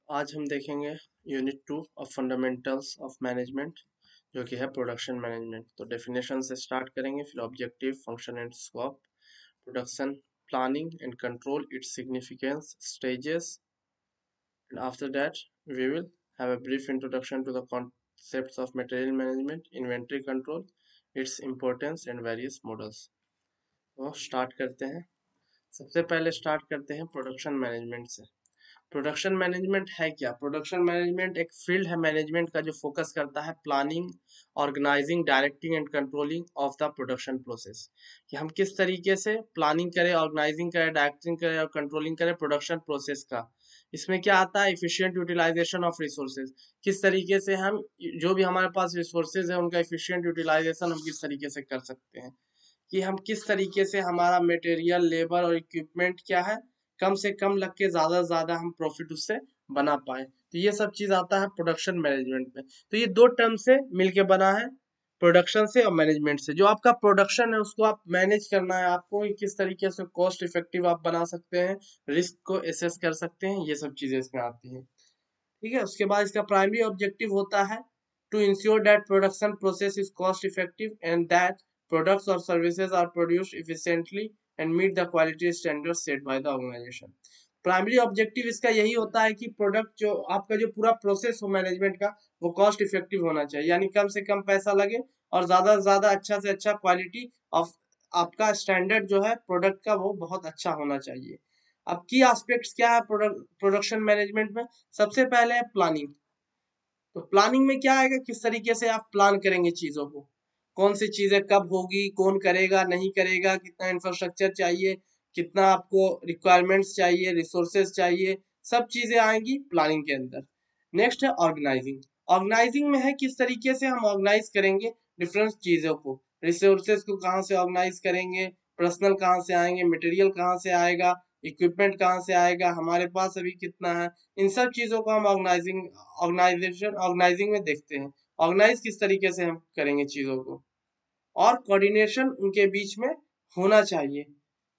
आज हम देखेंगे unit 2 of fundamentals of management जो कि है प्रोडक्शन मैनेजमेंट। तो डेफिनेशन से स्टार्ट करेंगे, फिर objective, function and scope, production planning and control, its significance, stages, and after that we will have a brief introduction to the concepts of material management, inventory control, its importance and various models। तो start करते हैं। सबसे पहले start करते हैं production management से। Production management है क्या? प्रोडक्शन मैनेजमेंट एक फील्ड है मैनेजमेंट का जो फोकस करता है planning, organizing, directing and controlling of the production process, कि हम किस तरीके से प्लानिंग करें, ऑर्गेनाइजिंग करें, डायरेक्टिंग करें और कंट्रोलिंग करें प्रोडक्शन प्रोसेस का। इसमें क्या आता है? इफिशिएंट यूटिलाइजेशन ऑफ रिसोर्सेज, किस तरीके से हम जो भी हमारे पास रिसोर्सेज है उनका इफिशिएंट यूटिलाइजेशन हम किस तरीके से कर सकते हैं, कि हम किस तरीके से हमारा मटेरियल, लेबर और इक्विपमेंट क्या है कम से कम लग के ज्यादा से ज्यादा हम प्रॉफिट उससे बना पाए। तो ये सब चीज आता है प्रोडक्शन मैनेजमेंट में। तो ये दो टर्म से मिलके बना है, प्रोडक्शन से और मैनेजमेंट से। जो आपका प्रोडक्शन है उसको आप मैनेज करना है आपको, कि किस तरीके से कॉस्ट इफेक्टिव आप बना सकते हैं, रिस्क को एसेस कर सकते हैं, ये सब चीजें इसमें आती हैं। ठीक है, उसके बाद इसका प्राइमरी ऑब्जेक्टिव होता है to ensure that production process is cost effective and that products or services are produced efficiently and meet the quality standards set by the organization। Primary objective इसका यही होता है कि प्रोडक्ट जो आपका जो पूरा प्रोसेस हो मैनेजमेंट का वो कॉस्ट इफेक्टिव होना चाहिए, यानी कम से कम पैसा लगे और ज्यादा से ज्यादा अच्छा से अच्छा क्वालिटी ऑफ आपका स्टैंडर्ड जो है प्रोडक्ट का वो बहुत अच्छा होना चाहिए। अब की एस्पेक्ट्स क्या है प्रोडक्शन मैनेजमेंट में? सबसे पहले है प्लानिंग। तो प्लानिंग में क्या आएगा, किस तरीके से आप प्लान करेंगे चीजों को, कौन सी चीजें कब होगी, कौन करेगा नहीं करेगा, कितना इंफ्रास्ट्रक्चर चाहिए, कितना आपको रिक्वायरमेंट्स चाहिए, रिसोर्सेज चाहिए, सब चीजें आएंगी प्लानिंग के अंदर। नेक्स्ट है ऑर्गेनाइजिंग। ऑर्गेनाइजिंग में है किस तरीके से हम ऑर्गेनाइज करेंगे डिफरेंट चीजों को, रिसोर्सेज को कहाँ से ऑर्गेनाइज करेंगे, पर्सनल कहाँ से आएंगे, मटेरियल कहाँ से आएगा, इक्विपमेंट कहाँ से आएगा, हमारे पास अभी कितना है, इन सब चीजों को हम ऑर्गेनाइजिंग में देखते हैं। ऑर्गेनाइज किस तरीके से हम करेंगे चीजों को, और कोऑर्डिनेशन उनके बीच में होना चाहिए।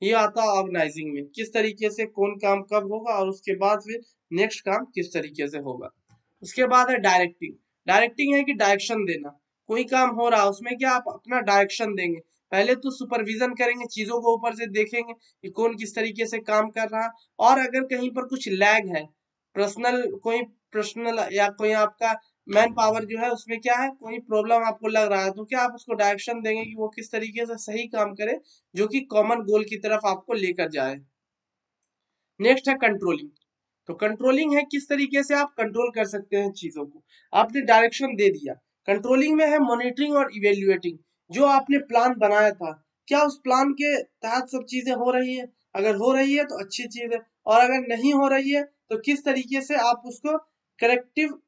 ये आता है ऑर्गेनाइजिंग में, किस तरीके से कौन काम कब होगा और उसके बाद फिर नेक्स्ट काम किस तरीके से होगा। उसके बाद है डायरेक्टिंग। डायरेक्टिंग है कि डायरेक्शन देना, कोई काम हो रहा है उसमें क्या आप अपना डायरेक्शन देंगे। पहले तो सुपरविजन करेंगे, चीजों को ऊपर से देखेंगे कि कौन किस तरीके से काम कर रहा है, और अगर कहीं पर कुछ लैग है, पर्सनल या कोई आपका मैन पावर जो है उसमें क्या है, कोई प्रॉब्लम आपको लग रहा है, तो क्या आप उसको डायरेक्शन देंगे कि वो किस तरीके से सही काम करे जो कि कॉमन गोल की तरफ आपको लेकर जाए। नेक्स्ट है कंट्रोलिंग। तो कंट्रोलिंग है किस तरीके से आप कंट्रोल कर सकते हैं चीजों को, आपने डायरेक्शन दे दिया। कंट्रोलिंग में है मॉनिटरिंग और इवेल्युएटिंग, जो आपने प्लान बनाया था क्या उस प्लान के तहत सब चीजें हो रही है, अगर हो रही है तो अच्छी चीज है, और अगर नहीं हो रही है तो किस तरीके से आप उसको करेक्टिव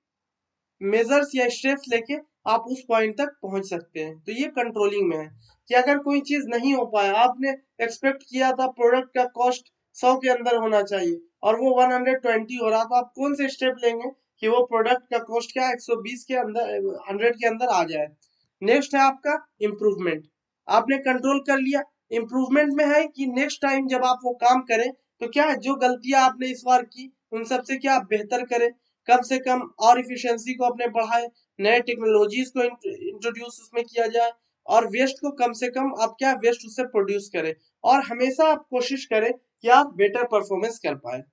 मेजर्स या स्टेप्स लेके आप उस पॉइंट तक पहुंच सकते हैं। तो ये कंट्रोलिंग में है कि अगर कोई चीज नहीं हो पाया, आपने एक्सपेक्ट किया था प्रोडक्ट का कॉस्ट 100 के अंदर होना चाहिए और वो 120 हो रहा, तो आप कौन से स्टेप लेंगे कि वो प्रोडक्ट का कॉस्ट क्या 120 के अंदर, 100 के अंदर आ जाए। नेक्स्ट है आपका इम्प्रूवमेंट। आपने कंट्रोल कर लिया। इम्प्रूवमेंट में है कि नेक्स्ट टाइम जब आप वो काम करें तो क्या जो गलतियां आपने इस बार की उन सबसे क्या आप बेहतर करें, कम से कम और इफिशिएंसी को अपने बढ़ाए, नए टेक्नोलॉजीज को इंट्रोड्यूस उसमें किया जाए, और वेस्ट को कम से कम आप क्या वेस्ट उससे प्रोड्यूस करें, और हमेशा आप कोशिश करें कि आप बेटर परफॉर्मेंस कर पाए।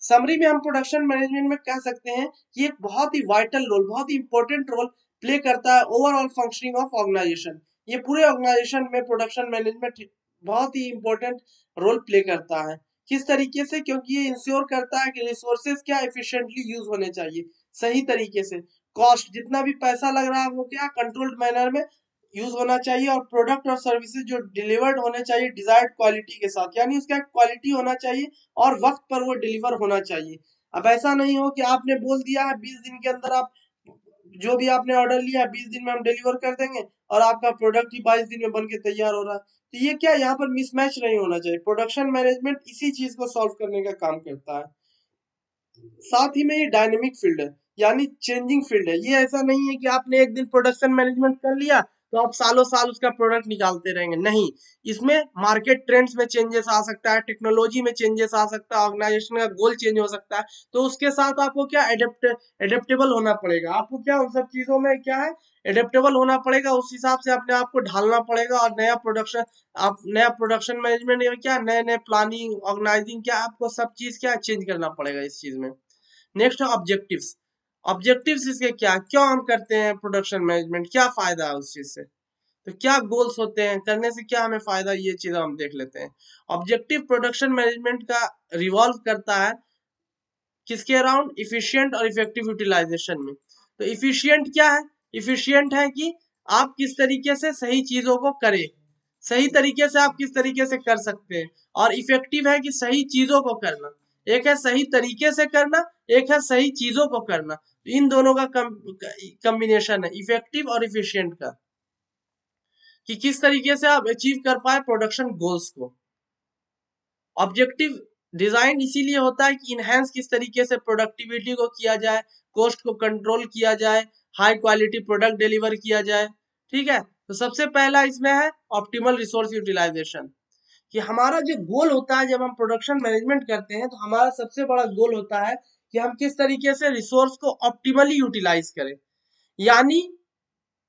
समरी में हम प्रोडक्शन मैनेजमेंट में कह सकते हैं कि एक बहुत ही वाइटल रोल, बहुत ही इंपॉर्टेंट रोल प्ले करता है ओवरऑल फंक्शनिंग ऑफ ऑर्गेनाइजेशन। ये पूरे ऑर्गेनाइजेशन में प्रोडक्शन मैनेजमेंट बहुत ही इंपॉर्टेंट रोल प्ले करता है। किस तरीके से? क्योंकि ये इंश्योर करता है कि रिसोर्सेज क्या एफिशिएंटली यूज होने चाहिए, सही तरीके से। कॉस्ट जितना भी पैसा लग रहा है वो क्या कंट्रोल्ड मैनर में यूज होना चाहिए, और प्रोडक्ट और सर्विसेज जो डिलीवर्ड होने चाहिए डिजायर्ड क्वालिटी के साथ, यानी उसका क्वालिटी होना चाहिए और वक्त पर वो डिलीवर होना चाहिए। अब ऐसा नहीं हो कि आपने बोल दिया है 20 दिन के अंदर आप जो भी आपने ऑर्डर लिया है 20 दिन में हम डिलीवर कर देंगे, और आपका प्रोडक्ट ही 22 दिन में बन के तैयार हो रहा है। तो ये क्या, यहाँ पर मिसमैच नहीं होना चाहिए। प्रोडक्शन मैनेजमेंट इसी चीज को सॉल्व करने का काम करता है। साथ ही में ये डायनेमिक फील्ड है, यानी चेंजिंग फील्ड है। ये ऐसा नहीं है कि आपने एक दिन प्रोडक्शन मैनेजमेंट कर लिया तो आप सालों साल उसका प्रोडक्ट निकालते रहेंगे, नहीं। इसमें मार्केट ट्रेंड्स में चेंजेस आ सकता है, टेक्नोलॉजी में चेंजेस आ सकता है, ऑर्गेनाइजेशन का गोल चेंज हो सकता है, तो उसके साथ आपको क्या एडेप्टेबल होना पड़ेगा। आपको क्या उन सब चीजों में क्या है, एडेप्टेबल होना पड़ेगा, उस हिसाब से अपने आप को ढालना पड़ेगा। और नया प्रोडक्शन मैनेजमेंट क्या, नए नए प्लानिंग, ऑर्गेनाइजिंग, क्या आपको सब चीज क्या चेंज करना पड़ेगा इस चीज में। नेक्स्ट है ऑब्जेक्टिव्स। ऑब्जेक्टिव्स इसके क्या, क्यों हम करते हैं प्रोडक्शन मैनेजमेंट, क्या फायदा है उस चीज से, तो क्या गोल्स होते हैं, करने से क्या हमें फायदा, ये चीज हम देख लेते हैं। ऑब्जेक्टिव प्रोडक्शन मैनेजमेंट का रिवॉल्व करता है किसके अराउंड, इफिशियंट और इफेक्टिव यूटिलाइजेशन में। तो इफिशियंट क्या है, इफिशियंट है कि आप किस तरीके से सही चीजों को करें, सही तरीके से आप किस तरीके से कर सकते हैं। और इफेक्टिव है कि सही चीजों को करना, एक है सही तरीके से करना, एक है सही चीजों को करना। इन दोनों का कॉम्बिनेशन है इफेक्टिव और इफिशियंट का, कि किस तरीके से आप अचीव कर पाए प्रोडक्शन गोल्स को। ऑब्जेक्टिव डिजाइन इसीलिए होता है कि इनहेंस किस तरीके से प्रोडक्टिविटी को किया जाए, कॉस्ट को कंट्रोल किया जाए, हाई क्वालिटी प्रोडक्ट डिलीवर किया जाए। ठीक है, तो सबसे पहला इसमें है ऑप्टिमल रिसोर्स यूटिलाइजेशन, कि हमारा जो गोल होता है जब हम प्रोडक्शन मैनेजमेंट करते हैं, तो हमारा सबसे बड़ा गोल होता है कि हम किस तरीके से रिसोर्स को ऑप्टिमली यूटिलाइज करें, यानी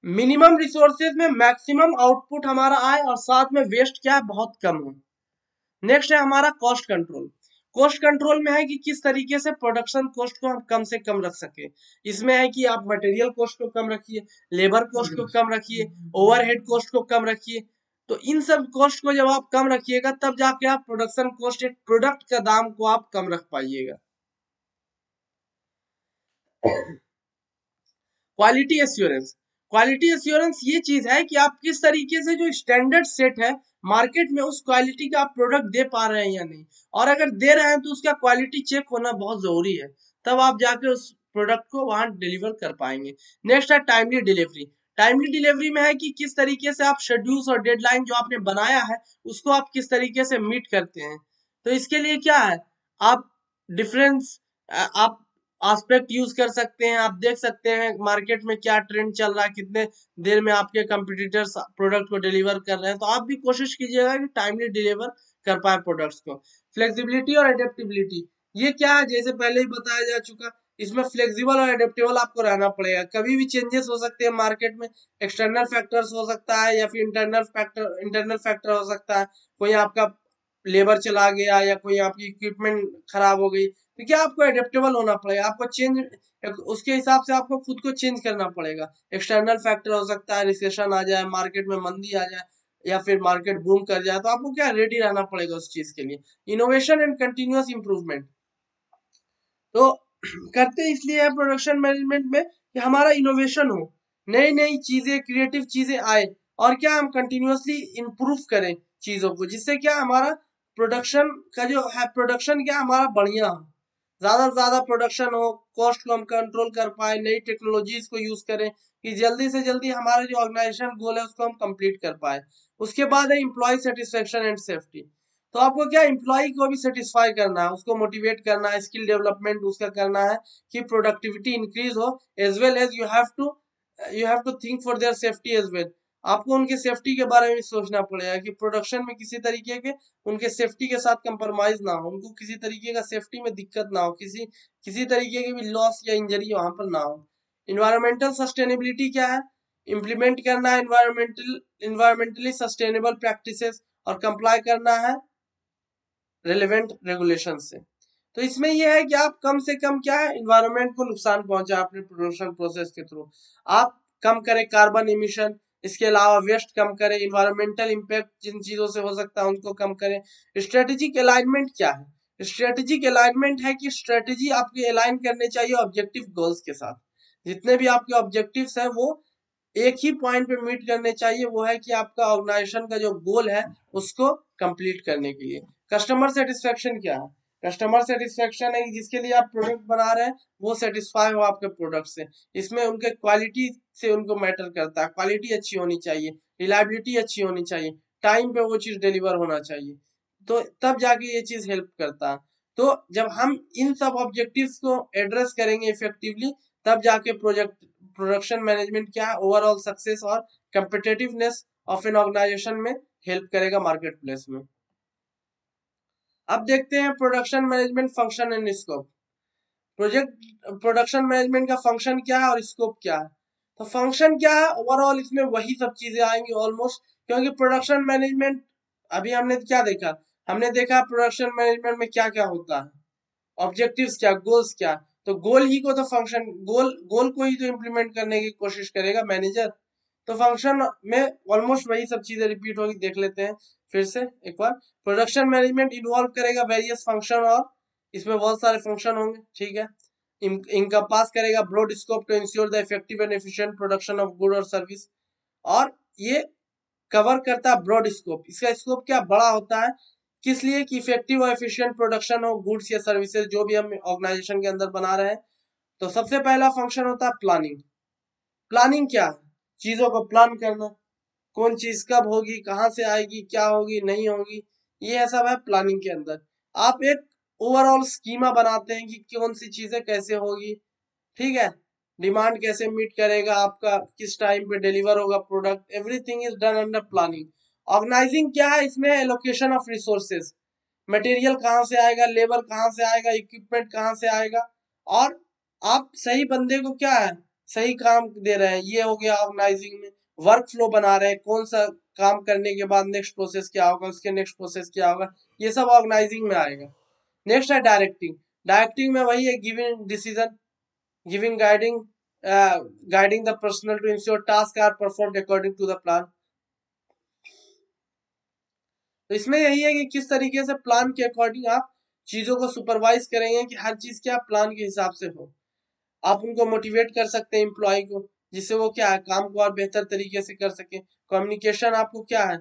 मिनिमम रिसोर्सेज में मैक्सिमम आउटपुट हमारा आए और साथ में वेस्ट क्या है बहुत कम हो। नेक्स्ट है हमारा कॉस्ट कंट्रोल। कॉस्ट कंट्रोल में है कि किस तरीके से प्रोडक्शन कॉस्ट को हम कम से कम रख सके। इसमें है कि आप मटेरियल कॉस्ट को कम रखिए, लेबर कॉस्ट को कम रखिए, ओवरहेड कॉस्ट को कम रखिए। तो इन सब कॉस्ट को जब आप कम रखिएगा तब जाके आप प्रोडक्शन कॉस्ट, एक प्रोडक्ट का दाम को आप कम रख पाइएगा। Quality assurance. क्वालिटी एश्योरेंस ये चीज है कि आप किस तरीके से जो स्टैंडर्ड सेट है मार्केट में, उस क्वालिटी का आप प्रोडक्ट दे पा रहे हैं या नहीं, और अगर दे रहे हैं तो उसका क्वालिटी चेक होना बहुत जरूरी है, तब आप जाके उस प्रोडक्ट को वहां डिलीवर कर पाएंगे। नेक्स्ट है टाइमली डिलीवरी। टाइमली डिलीवरी में है कि किस तरीके से आप शेड्यूल्स और डेडलाइन जो आपने बनाया है उसको आप किस तरीके से मीट करते हैं। तो इसके लिए क्या है, आप डिफरेंस, आप आस्पेक्ट यूज कर सकते हैं। आप देख सकते हैं मार्केट में क्या ट्रेंड चल रहा है, कितने देर में आपके कंपटीटर्स प्रोडक्ट को डिलीवर कर रहे हैं, तो आप भी कोशिश कीजिएगा कि टाइमली डिलीवर कर पाए प्रोडक्ट्स को। फ्लेक्सिबिलिटी और एडेप्टेबिलिटी, ये क्या है, जैसे पहले ही बताया जा चुका, इसमें फ्लेक्सिबल और एडेप्टेबल आपको रहना पड़ेगा। कभी भी चेंजेस हो सकते हैं मार्केट में, एक्सटर्नल फैक्टर्स हो सकता है या फिर इंटरनल फैक्टर हो सकता है। कोई आपका लेबर चला गया या कोई आपकी इक्विपमेंट खराब हो गई, तो क्या आपको एडेप्टेबल होना पड़ेगा, आपको चेंज, उसके हिसाब से आपको खुद को चेंज करना पड़ेगा। एक्सटर्नल फैक्टर हो सकता है, रिसेशन आ जाए, मार्केट में मंदी आ जाए या फिर मार्केट बूम कर जाए, तो आपको क्या रेडी रहना पड़ेगा उस चीज के लिए। इनोवेशन एंड कंटिन्यूअस इंप्रूवमेंट, तो करते इसलिए है प्रोडक्शन मैनेजमेंट में कि हमारा इनोवेशन हो, नई नई चीजें, क्रिएटिव चीजें आए, और क्या हम कंटिन्यूअसली इंप्रूव करें चीजों को, जिससे क्या हमारा प्रोडक्शन का जो है, प्रोडक्शन क्या हमारा बढ़िया हो, ज्यादा से ज्यादा प्रोडक्शन हो, कॉस्ट को हम कंट्रोल कर पाए, नई टेक्नोलॉजीज को यूज करें कि जल्दी से जल्दी हमारा जो ऑर्गेनाइजेशन गोल है उसको हम कंप्लीट कर पाए। उसके बाद है एम्प्लॉय सेटिस्फेक्शन एंड सेफ्टी। तो आपको क्या एम्प्लॉय को भी सेटिस्फाई करना है, उसको मोटिवेट करना है, स्किल डेवलपमेंट उसका करना है कि प्रोडक्टिविटी इंक्रीज हो, as well as you have to think for their safety as well. आपको उनके सेफ्टी के बारे में सोचना पड़ेगा कि प्रोडक्शन में किसी तरीके के उनके सेफ्टी के साथ कंप्रोमाइज ना हो, उनको किसी तरीके का सेफ्टी में दिक्कत ना हो, किसी किसी तरीके की भी लॉस या इंजरी वहां पर ना हो। इन्वायरमेंटल सस्टेनेबिलिटी क्या है, इम्प्लीमेंट करना है इन्वायरमेंटली सस्टेनेबल प्रैक्टिसेस और कंप्लाई करना है रेलेवेंट रेगुलेशन से। तो इसमें यह है कि आप कम से कम क्या है, इन्वायरमेंट को नुकसान पहुंचा अपने प्रोडक्शन प्रोसेस के थ्रू, आप कम करें कार्बन इमिशन, इसके अलावा वेस्ट कम करें, इन्वायरमेंटल इम्पैक्ट जिन चीजों से हो सकता है उनको कम करें। स्ट्रेटेजिक अलाइनमेंट क्या है, स्ट्रेटेजिक अलाइनमेंट है कि स्ट्रेटेजी आपके अलाइन करने चाहिए ऑब्जेक्टिव गोल्स के साथ। जितने भी आपके ऑब्जेक्टिव्स हैं वो एक ही पॉइंट पे मीट करने चाहिए, वो है कि आपका ऑर्गेनाइजेशन का जो गोल है उसको कंप्लीट करने के लिए। कस्टमर सेटिस्फेक्शन क्या है, कस्टमर सेटिस्फेक्शन है जिसके लिए आप प्रोडक्ट बना रहे हैं वो सेटिस्फाई हो आपके प्रोडक्ट से। इसमें उनके क्वालिटी से उनको मैटर करता है, क्वालिटी अच्छी होनी चाहिए, रिलायबिलिटी अच्छी होनी चाहिए, टाइम पे वो चीज डिलीवर होना चाहिए, तो तब जाके ये चीज हेल्प करता है। तो जब हम इन सब ऑब्जेक्टिव्स को एड्रेस करेंगे इफेक्टिवली, तब जाके प्रोडक्शन मैनेजमेंट क्या है, ओवरऑल सक्सेस और कम्पिटिटिवनेस ऑफ एन ऑर्गेनाइजेशन में हेल्प करेगा मार्केट प्लेस में। अब देखते हैं production management function and scope. Production management का फंक्शन क्या है और स्कोप क्या है। तो फंक्शन क्या है, ओवरऑल इसमें वही सब चीजें आएंगी ऑलमोस्ट, क्योंकि प्रोडक्शन मैनेजमेंट अभी हमने क्या देखा, हमने देखा प्रोडक्शन मैनेजमेंट में क्या क्या होता है, ऑब्जेक्टिव्स क्या, गोल्स क्या। तो गोल ही को तो फंक्शन गोल को ही तो इम्प्लीमेंट करने की कोशिश करेगा मैनेजर। तो फंक्शन में ऑलमोस्ट वही सब चीजें रिपीट होगी, देख लेते हैं फिर से एक बार। प्रोडक्शन मैनेजमेंट इन्वॉल्व करेगा वेरियस फंक्शन, और इसमें बहुत सारे फंक्शन होंगे, ठीक है। इनकम्पास करेगा broad scope to ensure the effective and efficient production of good or service. और ये कवर करता है ब्रॉड स्कोप। इसका स्कोप क्या बड़ा होता है, किस लिए कि इफेक्टिव और एफिशिएंट प्रोडक्शन हो गुड्स या सर्विसेज जो भी हम ऑर्गेनाइजेशन के अंदर बना रहे हैं। तो सबसे पहला फंक्शन होता है प्लानिंग। प्लानिंग क्या है, चीजों को प्लान करना, कौन चीज कब होगी, कहाँ से आएगी, क्या होगी, नहीं होगी, ये सब है प्लानिंग के अंदर। आप एक ओवरऑल स्कीमा बनाते हैं कि कौन सी चीजें कैसे होगी, ठीक है। डिमांड कैसे मीट करेगा आपका, किस टाइम पे डिलीवर होगा product, everything is done under planning. Organizing क्या है, इसमें एलोकेशन ऑफ रिसोर्सेज, मटेरियल कहाँ से आएगा, लेबर कहाँ से आएगा, इक्विपमेंट कहाँ से आएगा, और आप सही बंदे को क्या है सही काम दे रहे हैं, ये हो गया ऑर्गेनाइजिंग में। वर्क फ्लो बना रहे हैं, कौन सा काम करने के बाद नेक्स्ट प्रोसेस क्या होगा, उसके नेक्स्ट प्रोसेस क्या होगा, ये सब ऑर्गेनाइजिंग में आएगा। नेक्स्ट है डायरेक्टिंग। डायरेक्टिंग में वही है giving decision, giving guiding the personnel to ensure tasks are performed according to the plan। तो इसमें यही है कि किस तरीके से प्लान के अकॉर्डिंग आप चीजों को सुपरवाइज करेंगे कि हर चीज क्या प्लान के हिसाब से हो। आप उनको मोटिवेट कर सकते हैं एम्प्लॉय को, जिससे वो क्या है काम को और बेहतर तरीके से कर सके। कम्युनिकेशन आपको क्या है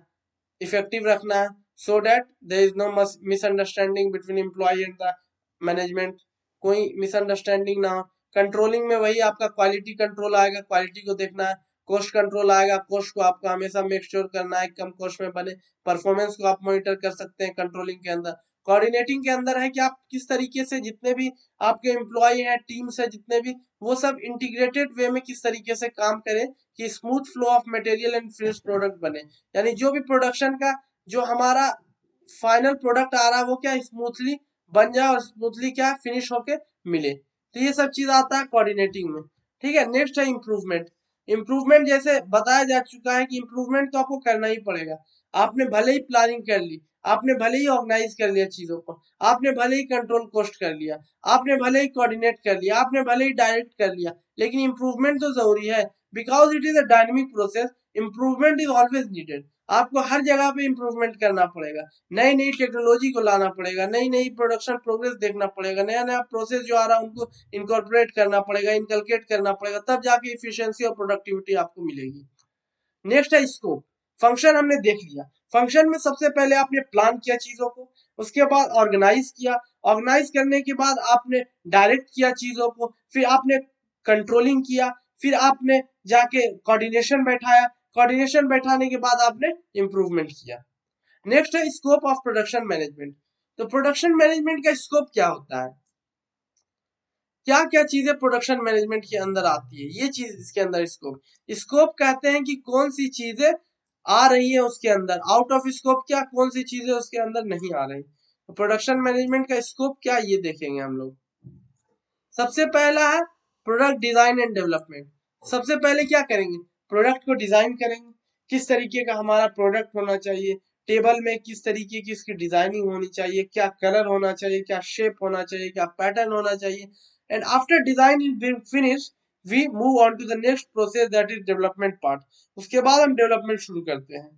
इफेक्टिव रखना है, so that there is no misunderstanding between employ and the management, कोई मिसअंडरस्टैंडिंग ना हो। कंट्रोलिंग में वही आपका क्वालिटी कंट्रोल आएगा, क्वालिटी को देखना है। कॉस्ट कंट्रोल आएगा, कॉस्ट को आपको हमेशा मेक श्योर करना है कम कॉस्ट में बने। परफॉर्मेंस को आप मॉनिटर कर सकते हैं कंट्रोलिंग के अंदर। कोऑर्डिनेटिंग के अंदर है कि आप किस तरीके से जितने भी आपके एम्प्लॉय हैं, टीम्स है जितने भी, वो सब इंटीग्रेटेड वे में किस तरीके से काम करें कि smooth flow of material and finish product बने। यानी जो भी प्रोडक्शन का जो हमारा फाइनल प्रोडक्ट आ रहा है वो क्या स्मूथली बन जाए और स्मूथली क्या फिनिश होके मिले। तो ये सब चीज आता है कोऑर्डिनेटिंग में, ठीक है। नेक्स्ट है इम्प्रूवमेंट। इम्प्रूवमेंट जैसे बताया जा चुका है कि इम्प्रूवमेंट तो आपको करना ही पड़ेगा। आपने भले ही प्लानिंग कर ली, आपने भले ही ऑर्गेनाइज कर लिया चीजों को, आपने भले ही कंट्रोल कॉस्ट कर लिया, आपने भले ही कोऑर्डिनेट कर लिया, आपने भले ही डायरेक्ट कर लिया, लेकिन इम्प्रूवमेंट तो जरूरी है। Because it is a dynamic process, improvement is always needed. आपको हर जगह पे इम्प्रूवमेंट करना पड़ेगा, नई नई टेक्नोलॉजी को लाना पड़ेगा, नई नई प्रोडक्शन प्रोग्रेस देखना पड़ेगा, नया नया प्रोसेस जो आ रहा है उनको इनकॉर्पोरेट करना पड़ेगा, इनकलकेट करना पड़ेगा, तब जाके इफिशियंसी और प्रोडक्टिविटी आपको मिलेगी। नेक्स्ट है स्कोप। फंक्शन हमने देख लिया। फंक्शन में सबसे पहले आपने प्लान किया चीजों को, उसके बाद ऑर्गेनाइज किया, ऑर्गेनाइज करने के बाद आपने डायरेक्ट किया चीजों को, फिर आपने कंट्रोलिंग किया, फिर आपने जाके कोऑर्डिनेशन बैठाया, कोऑर्डिनेशन बैठाने के बाद आपने इंप्रूवमेंट किया। नेक्स्ट है स्कोप ऑफ प्रोडक्शन मैनेजमेंट। तो प्रोडक्शन मैनेजमेंट का स्कोप क्या होता है, क्या क्या चीजें प्रोडक्शन मैनेजमेंट के अंदर आती है, ये चीज इसके अंदर स्कोप। स्कोप कहते हैं कि कौन सी चीजें आ रही है उसके अंदर, आउट ऑफ स्कोप क्या कौन सी चीजें उसके अंदर नहीं आ रही। तो प्रोडक्शन मैनेजमेंट का स्कोप क्या ये देखेंगे हम लोग। सबसे पहला है प्रोडक्ट डिजाइन एंड डेवलपमेंट। सबसे पहले क्या करेंगे, प्रोडक्ट को डिजाइन करेंगे, किस तरीके का हमारा प्रोडक्ट होना चाहिए, टेबल में किस तरीके की उसकी डिजाइनिंग होनी चाहिए, क्या कलर होना चाहिए, क्या शेप होना चाहिए, क्या पैटर्न होना चाहिए। And after design is being finish we move on to the next process that is development part. उसके बाद हम डेवलपमेंट शुरू करते हैं।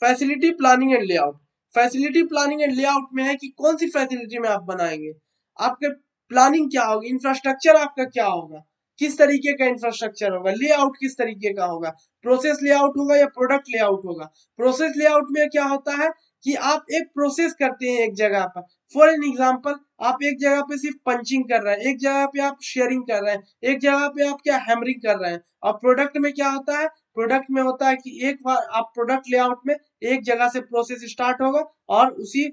Facility planning and layout. Facility planning and layout में है कि कौन सी फैसिलिटी में आप बनाएंगे, आपके प्लानिंग क्या होगी, इंफ्रास्ट्रक्चर आपका क्या होगा, किस तरीके का इंफ्रास्ट्रक्चर होगा, लेआउट किस तरीके का होगा, प्रोसेस लेआउट होगा या प्रोडक्ट लेआउट होगा। प्रोसेस लेआउट में क्या होता है कि आप एक प्रोसेस करते हैं एक जगह पर, फॉर एन एग्जांपल आप एक जगह पे सिर्फ पंचिंग कर रहे हैं, एक जगह पे आप शेयरिंग कर रहे हैं, एक जगह पे आप क्या हैमरिंग कर रहे हैं। और प्रोडक्ट में क्या होता है, प्रोडक्ट में होता है कि एक बार आप प्रोडक्ट लेआउट में एक जगह से प्रोसेस स्टार्ट होगा और उसी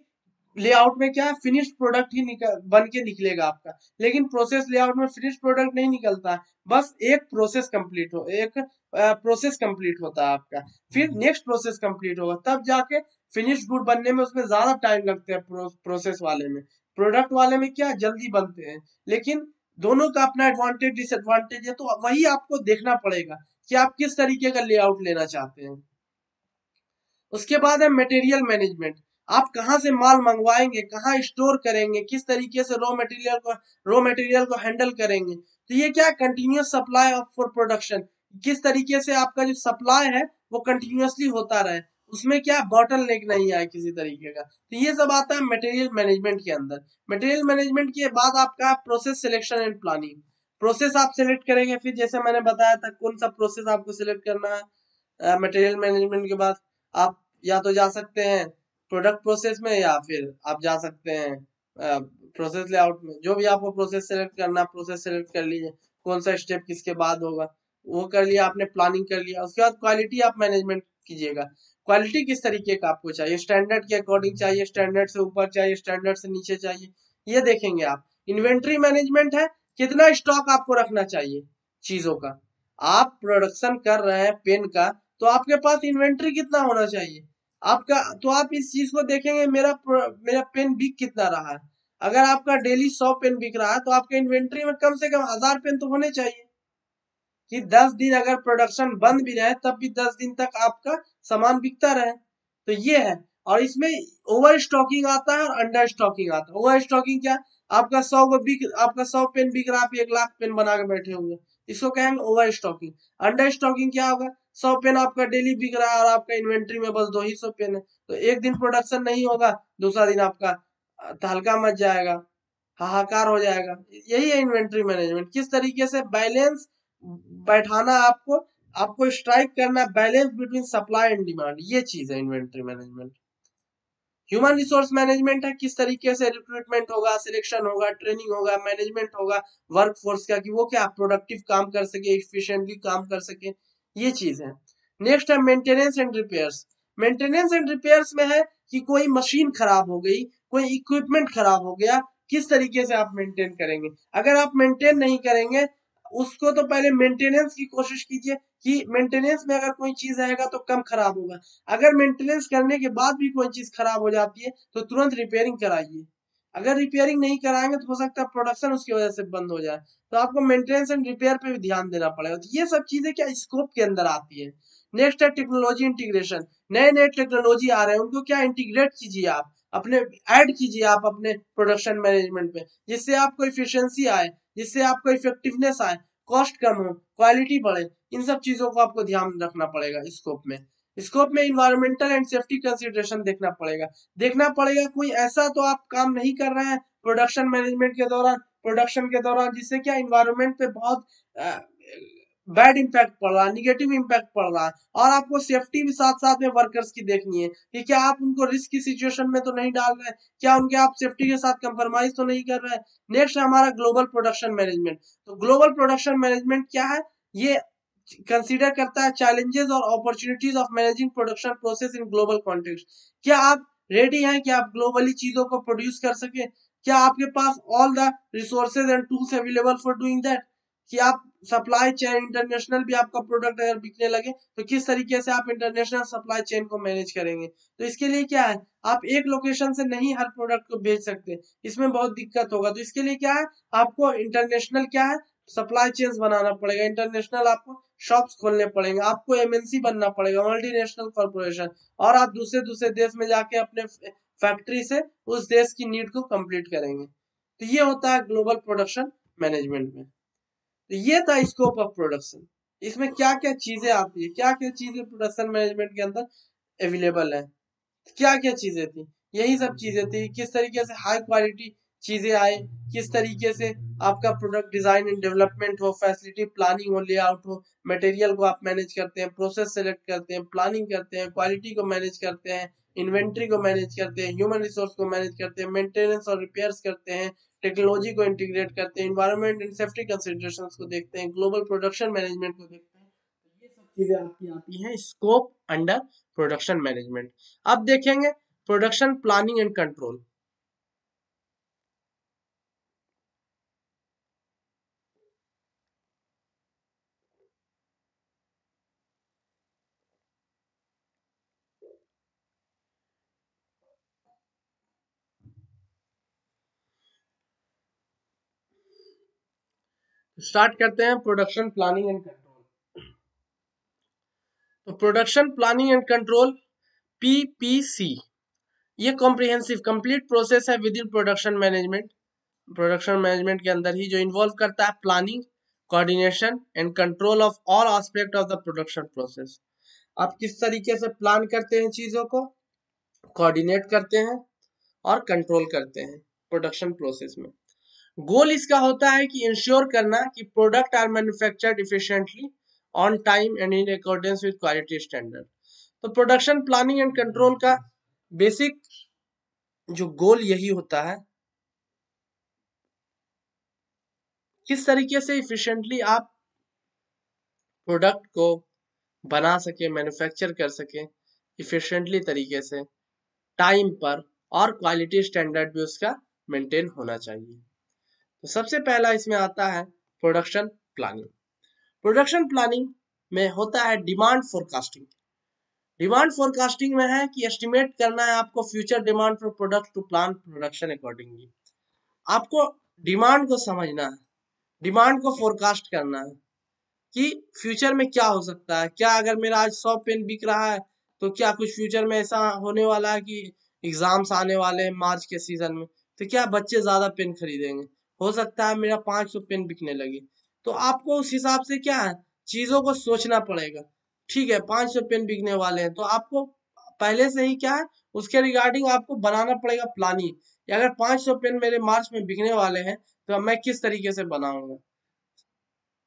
लेआउट में क्या है, फिनिश्ड प्रोडक्ट ही बन के निकलेगा आपका, लेकिन प्रोसेस लेआउट में फिनिश्ड प्रोडक्ट नहीं निकलता है, बस एक प्रोसेस कंप्लीट हो, एक प्रोसेस कंप्लीट होता है आपका, फिर नेक्स्ट प्रोसेस कंप्लीट होगा, तब जाके फिनिश्ड गुड बनने में उसमें ज्यादा टाइम लगता है प्रोसेस वाले में। प्रोडक्ट वाले में क्या जल्दी बनते हैं, लेकिन दोनों का अपना एडवांटेज डिसएडवांटेज है, तो वही आपको देखना पड़ेगा कि आप किस तरीके का लेआउट लेना चाहते हैं। उसके बाद है मटेरियल मैनेजमेंट। आप कहाँ से माल मंगवाएंगे, कहाँ स्टोर करेंगे, किस तरीके से रॉ मटेरियल को हैंडल करेंगे, तो ये क्या continuous supply of for production, किस तरीके से आपका जो सप्लाई है वो कंटिन्यूअसली होता रहे, उसमें क्या बॉटल नेक नहीं आए किसी तरीके का, तो ये सब आता है मटेरियल मैनेजमेंट के अंदर। मटेरियल मैनेजमेंट के बाद आपका process selection and planning. Process आप सिलेक्ट करेंगे, फिर जैसे मैंने बताया था कौन सा प्रोसेस आपको सिलेक्ट करना है मटेरियल मैनेजमेंट के बाद, आप या तो जा सकते हैं प्रोडक्ट प्रोसेस में, या फिर आप जा सकते हैं प्रोसेस लेआउट में। जो भी आपको प्रोसेस सेलेक्ट करना, प्रोसेस सेलेक्ट कर लीजिए, कौन सा स्टेप किसके बाद होगा वो कर लिया आपने, प्लानिंग कर लिया। उसके बाद क्वालिटी आप मैनेजमेंट कीजिएगा। क्वालिटी किस तरीके का आपको चाहिए, स्टैंडर्ड के अकॉर्डिंग चाहिए, स्टैंडर्ड से ऊपर चाहिए, स्टैंडर्ड से नीचे चाहिए, ये देखेंगे आप। इन्वेंट्री मैनेजमेंट है, कितना स्टॉक आपको रखना चाहिए चीजों का। आप प्रोडक्शन कर रहे हैं पेन का, तो आपके पास इन्वेंट्री कितना होना चाहिए आपका, तो आप इस चीज को देखेंगे मेरा पेन बिक कितना रहा है। अगर आपका डेली 100 पेन बिक रहा है, तो आपके इन्वेंट्री में कम से कम 1000 पेन तो होने चाहिए, कि 10 दिन अगर प्रोडक्शन बंद भी रहे तब भी 10 दिन तक आपका सामान बिकता रहे, तो ये है। और इसमें ओवर स्टॉकिंग आता है और अंडर स्टॉकिंग आता है। ओवर स्टॉकिंग क्या, आपका 100 पेन बिक रहा है, आप 1 लाख पेन बना के बैठे हुए, इसको कहेंगे ओवर स्टॉकिंग। अंडर स्टॉकिंग क्या होगा, 100 पेन आपका डेली बिक रहा है और आपका इन्वेंट्री में बस 200 पेन है, तो एक दिन प्रोडक्शन नहीं होगा, दूसरा दिन आपका तहलका मच जाएगा, हाहाकार हो जाएगा। यही है इन्वेंट्री मैनेजमेंट, किस तरीके से बैलेंस बैठाना आपको, आपको स्ट्राइक करना balance between supply and demand, ये चीज है inventory management. Human resource management है, किस तरीके से रिक्रूटमेंट होगा, सिलेक्शन होगा, ट्रेनिंग होगा, मैनेजमेंट होगा वर्क फोर्स का, कि वो क्या प्रोडक्टिव काम कर सके, एफिशिएंटली काम कर सके, ये चीज है। नेक्स्ट है maintenance and repairs. Maintenance and repairs में है कि कोई मशीन खराब हो गई, कोई इक्विपमेंट खराब हो गया, किस तरीके से आप मेंटेन करेंगे। अगर आप मेंटेन नहीं करेंगे उसको, तो पहले मेंटेनेंस की कोशिश कीजिए कि मेंटेनेंस में अगर कोई चीज आएगा तो कम खराब होगा। अगर मेंटेनेंस करने के बाद भी कोई चीज खराब हो जाती है तो तुरंत रिपेयरिंग कराइए। अगर रिपेयरिंग नहीं कराएंगे तो हो सकता है प्रोडक्शन उसकी वजह से बंद हो जाए, तो आपको मेंटेनेंस एंड रिपेयर पे भी ध्यान देना पड़ेगा। तो ये सब चीजें क्या स्कोप के अंदर आती है। नेक्स्ट है टेक्नोलॉजी इंटीग्रेशन। नए नए टेक्नोलॉजी आ रहे हैं, उनको क्या इंटीग्रेट कीजिए आप अपने, ऐड कीजिए आप अपने प्रोडक्शन मैनेजमेंट पे, जिससे आपको इफिशियंसी आए, जिससे आपको इफेक्टिवनेस आए, कॉस्ट कम हो, क्वालिटी बढ़े। इन सब चीजों को आपको ध्यान रखना पड़ेगा स्कोप में। स्कोप में इन्वायरमेंटल एंड सेफ्टी कंसिडरेशन देखना पड़ेगा कोई ऐसा तो आप काम नहीं कर रहे हैं प्रोडक्शन के दौरान जिससे क्या इन्वायरमेंट पे बहुत बैड इम्पैक्ट पड़ रहा है, निगेटिव इम्पैक्ट पड़ रहा है। और आपको सेफ्टी भी साथ साथ में वर्कर्स की देखनी है कि क्या आप उनको रिस्क की सिचुएशन में तो नहीं डाल रहे हैं, क्या उनके आप सेफ्टी के साथ कंप्रोमाइज तो नहीं कर रहे हैं। नेक्स्ट है हमारा ग्लोबल प्रोडक्शन मैनेजमेंट। तो ग्लोबल प्रोडक्शन मैनेजमेंट क्या है, ये कंसीडर करता है चैलेंजेस और opportunities of managing production process in global context. क्या आप रेडी हैं कि आप ग्लोबली चीजों को प्रोड्यूस कर सके, क्या आपके पास all the resources and tools available for doing that, कि आप सप्लाई चेन इंटरनेशनल भी आपका प्रोडक्ट अगर बिकने लगे तो किस तरीके से आप इंटरनेशनल सप्लाई चेन को मैनेज करेंगे। तो इसके लिए क्या है, आप एक लोकेशन से नहीं हर प्रोडक्ट को भेज सकते, इसमें बहुत दिक्कत होगा। तो इसके लिए क्या है, आपको इंटरनेशनल क्या है सप्लाई चेन्स बनाना पड़ेगा, इंटरनेशनल आपको शॉप्स खोलने पड़ेंगे, आपको एमएनसी बनना पड़ेगा, मल्टीनेशनल कॉर्पोरेशन, और आप दूसरे दूसरे देश में जाके अपने फैक्ट्री से उस देश की नीड को कंप्लीट करेंगे। तो ये होता है ग्लोबल प्रोडक्शन मैनेजमेंट में। तो ये था स्कोप ऑफ प्रोडक्शन। इसमें क्या क्या चीजें आती है, क्या क्या चीजें प्रोडक्शन मैनेजमेंट के अंदर अवेलेबल है, क्या क्या चीजें थी, यही सब चीजें थी। किस तरीके से हाई क्वालिटी चीजें आए, किस तरीके से आपका प्रोडक्ट डिजाइन एंड डेवलपमेंट हो, फैसिलिटी प्लानिंग हो, लेआउट हो, मटेरियल को आप मैनेज करते हैं, प्रोसेस सेलेक्ट करते हैं, प्लानिंग करते हैं, क्वालिटी को मैनेज करते हैं, इन्वेंट्री को मैनेज करते हैं, ह्यूमन रिसोर्स को मैनेज करते हैं, मेंटेनेंस और रिपेयर्स करते हैं, टेक्नोलॉजी को इंटीग्रेट करते हैं, इन्वायरमेंट एंड सेफ्टी कंसिडरेशंस को देखते हैं, ग्लोबल प्रोडक्शन मैनेजमेंट को देखते हैं। ये सब चीजें आपकी आती हैं स्कोप अंडर प्रोडक्शन मैनेजमेंट। अब देखेंगे production planning and control. Start करते हैं प्रोडक्शन प्लानिंग एंड कंट्रोल। तो production planning and control PPC, ये कॉम्प्रिहेंसिव कंप्लीट प्रोसेस है with in production management. Production management के अंदर ही जो इन्वॉल्व करता है planning, coordination and control of all aspect of the production process. आप किस तरीके से प्लान करते हैं चीजों को, कोऑर्डिनेट करते हैं और कंट्रोल करते हैं प्रोडक्शन प्रोसेस में। गोल इसका होता है कि इंश्योर करना कि product are manufactured efficiently, on time and in accordance with quality standard. तो प्रोडक्शन प्लानिंग एंड कंट्रोल का बेसिक जो गोल यही होता है, किस तरीके से इफिशिएंटली आप प्रोडक्ट को बना सके, मैन्युफैक्चर कर सके इफिशिएंटली तरीके से, टाइम पर, और क्वालिटी स्टैंडर्ड भी उसका मेंटेन होना चाहिए। तो सबसे पहला इसमें आता है प्रोडक्शन प्लानिंग। प्रोडक्शन प्लानिंग में होता है डिमांड फोरकास्टिंग। डिमांड फोरकास्टिंग में है कि एस्टिमेट करना है आपको future demand for product to plan production accordingly. आपको डिमांड को समझना है, डिमांड को फोरकास्ट करना है कि फ्यूचर में क्या हो सकता है। क्या अगर मेरा आज 100 पेन बिक रहा है तो क्या कुछ फ्यूचर में ऐसा होने वाला है कि एग्जाम्स आने वाले हैं मार्च के सीजन में, तो क्या बच्चे ज्यादा पेन खरीदेंगे, हो सकता है मेरा 500 पेन बिकने लगे। तो आपको उस हिसाब से क्या है चीजों को सोचना पड़ेगा। ठीक है 500 पेन बिकने वाले हैं तो आपको पहले से ही क्या है उसके रिगार्डिंग आपको बनाना पड़ेगा प्लानिंग, कि अगर 500 पेन मेरे मार्च में बिकने वाले हैं तो मैं किस तरीके से बनाऊंगा।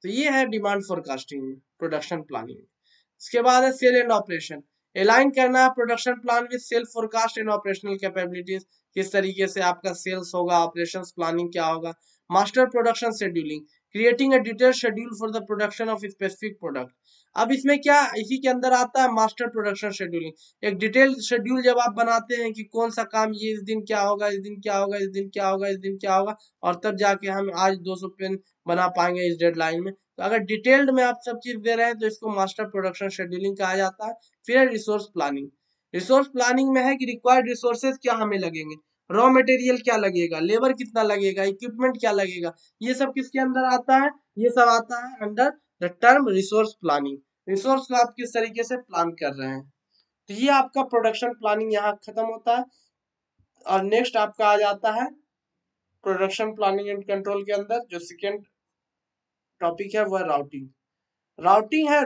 तो ये है डिमांड फोरकास्टिंग में प्रोडक्शन प्लानिंग। इसके बाद है सेल एंड ऑपरेशन। अलाइन करना है production plan with sale forecast and operational capabilities, किस तरीके से आपका सेल्स होगा, ऑपरेशंस प्लानिंग क्या होगा। Master production scheduling, creating a detail schedule for the production of specific product. अब इसमें क्या इसी के अंदर आता है मास्टर प्रोडक्शन शेड्यूलिंग। एक डिटेल शेड्यूल जब आप बनाते हैं कि कौन सा काम ये इस दिन क्या होगा, इस दिन क्या होगा, इस दिन क्या होगा, इस दिन क्या होगा, और तब जाके हम आज 200 पेन बना पाएंगे इस डेडलाइन में। तो अगर डिटेल्ड में आप सब चीज दे रहे हैं तो इसको मास्टर प्रोडक्शन शेड्यूलिंग कहा जाता है। फिर है रिसोर्स प्लानिंग। रिसोर्स प्लानिंग में है कि रिक्वायर्ड रिसोर्सेज क्या हमें लगेंगे, रॉ मटेरियल क्या लगेगा, लेबर कितना लगेगा, इक्विपमेंट क्या लगेगा, ये सब किसके अंदर आता है, ये सब आता है under the term resource planning. Resource को आप किस तरीके से प्लान कर रहे हैं। तो ये आपका प्रोडक्शन प्लानिंग यहाँ खत्म होता है। और नेक्स्ट आपका आ जाता है प्रोडक्शन प्लानिंग एंड कंट्रोल के अंदर जो सेकेंड टॉपिक है वह राउटिंग। राउटिंग है,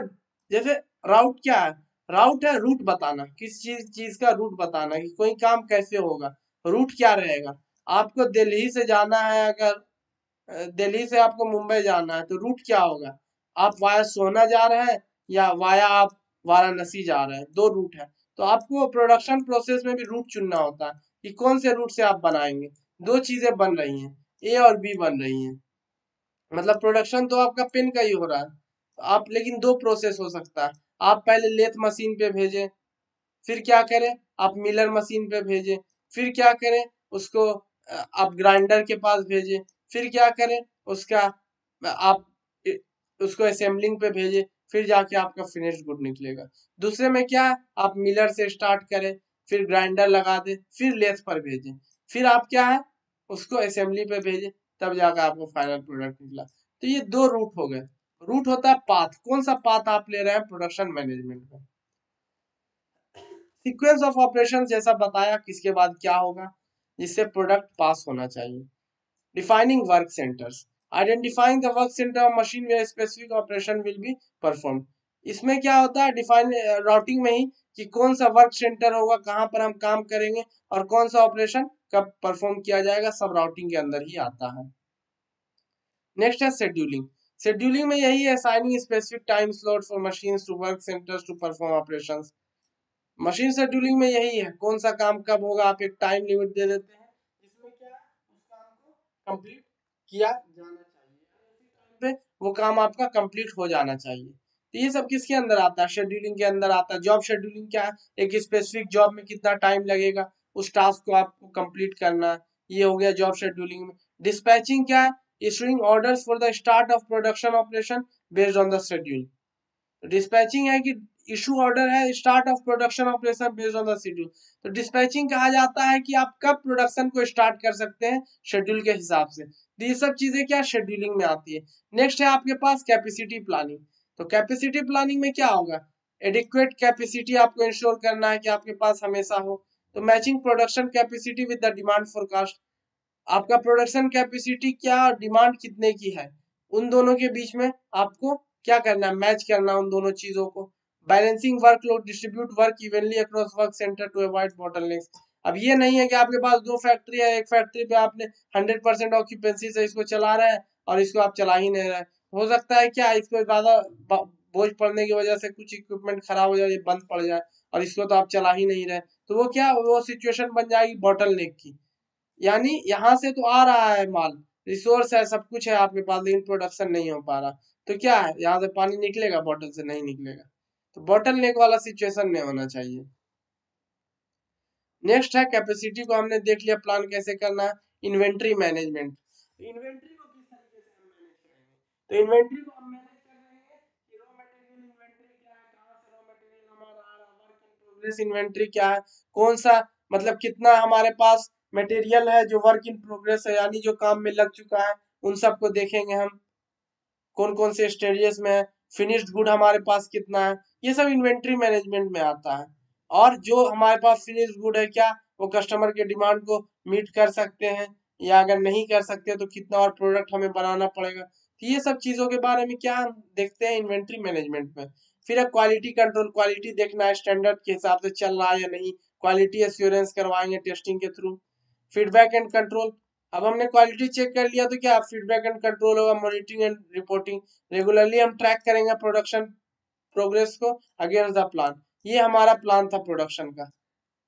जैसे राउट क्या है, राउट है रूट बताना, किस चीज चीज का रूट बताना कि कोई काम कैसे होगा, रूट क्या रहेगा। आपको दिल्ली से जाना है, अगर दिल्ली से आपको मुंबई जाना है तो रूट क्या होगा, आप वाया सोना जा रहे हैं या वाया आप वाराणसी जा रहे हैं, दो रूट है। तो आपको प्रोडक्शन प्रोसेस में भी रूट चुनना होता है कि कौन से रूट से आप बनाएंगे। दो चीजें बन रही हैं, ए और बी बन रही हैं, मतलब प्रोडक्शन तो आपका पेन का ही हो रहा है। तो आप लेकिन दो प्रोसेस हो सकता है, आप पहले लेथ मशीन पे भेजें, फिर क्या करें आप मिलर मशीन पे भेजें, फिर क्या करें उसको आप ग्राइंडर के पास भेजें, फिर क्या करें उसका आप उसको असेंबलिंग पे भेजें, फिर जाके आपका फिनिश्ड गुड निकलेगा। दूसरे में क्या आप मिलर से स्टार्ट करें, फिर ग्राइंडर लगा दें, फिर लेथ पर भेजें, फिर आप क्या है उसको असेंबली पे भेजें, तब जाकर आपको फाइनल प्रोडक्ट निकला। तो ये दो रूट हो गए। रूट होता है पाथ, कौन सा पाथ आप ले रहे हैं प्रोडक्शन मैनेजमेंट में। सीक्वेंस ऑफ ऑपरेशन जैसा बताया किसके बाद क्या होगा, जिससे प्रोडक्ट पास होना चाहिए। Defining work centres, identifying the work centre of machine where specific operation will be perform. इसमें क्या होता है डिफाइन राउटिंग में ही कि कौन सा वर्क सेंटर होगा, कहाँ पर हम काम करेंगे और कौन सा ऑपरेशन कब परफॉर्म किया जाएगा, सब राउटिंग के अंदर ही आता है। नेक्स्ट है शेड्यूलिंग। शेड्यूलिंग में यही है assigning specific time slot for machines to work centres to perform operations. Machine scheduling में यही है कौन सा काम कब होगा, आप एक टाइम लिमिट दे देते हैं जिसमें क्या है उस काम को कंप्लीट किया जाना चाहिए, उसी टाइम पे वो काम आपका कंप्लीट हो जाना चाहिए। तो ये सब किसके अंदर आता है, शेड्यूलिंग के अंदर आता है। जॉब शेड्यूलिंग क्या है, एक स्पेसिफिक जॉब में कितना टाइम लगेगा उस टास्क को आपको कंप्लीट करना है, ये हो गया जॉब शेड्यूलिंग में। डिस्पैचिंग क्या है, issuing orders for the start of production operation based on the schedule. Dispatching है कि इशू ऑर्डर है start of production operation based on the schedule. तो डिस्पैचिंग कहा जाता है कि आप कब प्रोडक्शन को स्टार्ट कर सकते हैं शेड्यूल के हिसाब से। तो ये सब चीजें क्या शेड्यूलिंग में आती है। नेक्स्ट है आपके पास कैपेसिटी प्लानिंग। तो कैपेसिटी प्लानिंग में क्या होगा, एडिक्वेट कैपेसिटी आपको इंश्योर करना है कि आपके पास हमेशा हो। तो matching production capacity with the demand forecast, आपका प्रोडक्शन कैपेसिटी क्या और डिमांड कितने की है, उन दोनों के बीच में आपको क्या करना है, मैच करना उन दोनों चीजों को। Balancing workload, distribute work evenly across work centre to avoid bottlenecks. अब ये नहीं है कि आपके पास दो फैक्ट्री है, एक फैक्ट्री पे आपने 100% ऑक्यूपेंसी से इसको चला रहे हैं और इसको आप चला ही नहीं रहे। हो सकता है क्या इसको ज्यादा बोझ पड़ने की वजह से कुछ इक्विपमेंट खराब हो जाए, ये बंद पड़ जाए और इसको तो आप चला ही नहीं रहे, तो वो क्या, वो सिचुएशन बन जाएगी बॉटल नेक की। यानी यहाँ से तो आ रहा है माल, रिसोर्स है, सब कुछ है आपके पास, लेकिन प्रोडक्शन नहीं हो पा रहा। तो क्या है, यहाँ से पानी निकलेगा, बॉटल से नहीं निकलेगा। तो बॉटल नेक वाला सिचुएशन नहीं होना चाहिए। नेक्स्ट है कैपेसिटी को हमने देख लिया, प्लान कैसे करना है। इन्वेंट्री मैनेजमेंट, इन्वेंट्री को किस तरीके से हम मैनेज करेंगे। तो इन्वेंट्री को हम मैनेज कर रहे हैं कि रॉ मटेरियल इन्वेंट्री क्या है, कहाँ से रॉ मटेरियल हमारा आ रहा है, वर्क इन प्रोग्रेस इन्वेंट्री क्या है, कौन सा मतलब कितना हमारे पास मटेरियल है जो वर्क इन प्रोग्रेस है, यानी जो काम में लग चुका है, उन सबको देखेंगे हम, कौन कौन से स्टेजेस में है, फिनिश्ड गुड हमारे पास कितना है, ये सब इन्वेंट्री मैनेजमेंट में आता है। और जो हमारे पास फिनिश्ड गुड है क्या वो कस्टमर के डिमांड को मीट कर सकते हैं, या अगर नहीं कर सकते तो कितना और प्रोडक्ट हमें बनाना पड़ेगा। तो ये सब चीजों के बारे में क्या हम देखते हैं इन्वेंट्री मैनेजमेंट में। फिर है क्वालिटी कंट्रोल, क्वालिटी देखना है स्टैंडर्ड के हिसाब से चल रहा है या नहीं, क्वालिटी एश्योरेंस करवाएंगे टेस्टिंग के थ्रू। फीडबैक एंड कंट्रोल, अब हमने क्वालिटी चेक कर लिया तो क्या फीडबैक एंड कंट्रोल होगा, मॉनिटरिंग एंड रिपोर्टिंग, रेगुलरली हम ट्रैक करेंगे प्रोडक्शन प्रोग्रेस को अगेंस्ट द प्लान। ये हमारा प्लान था प्रोडक्शन का,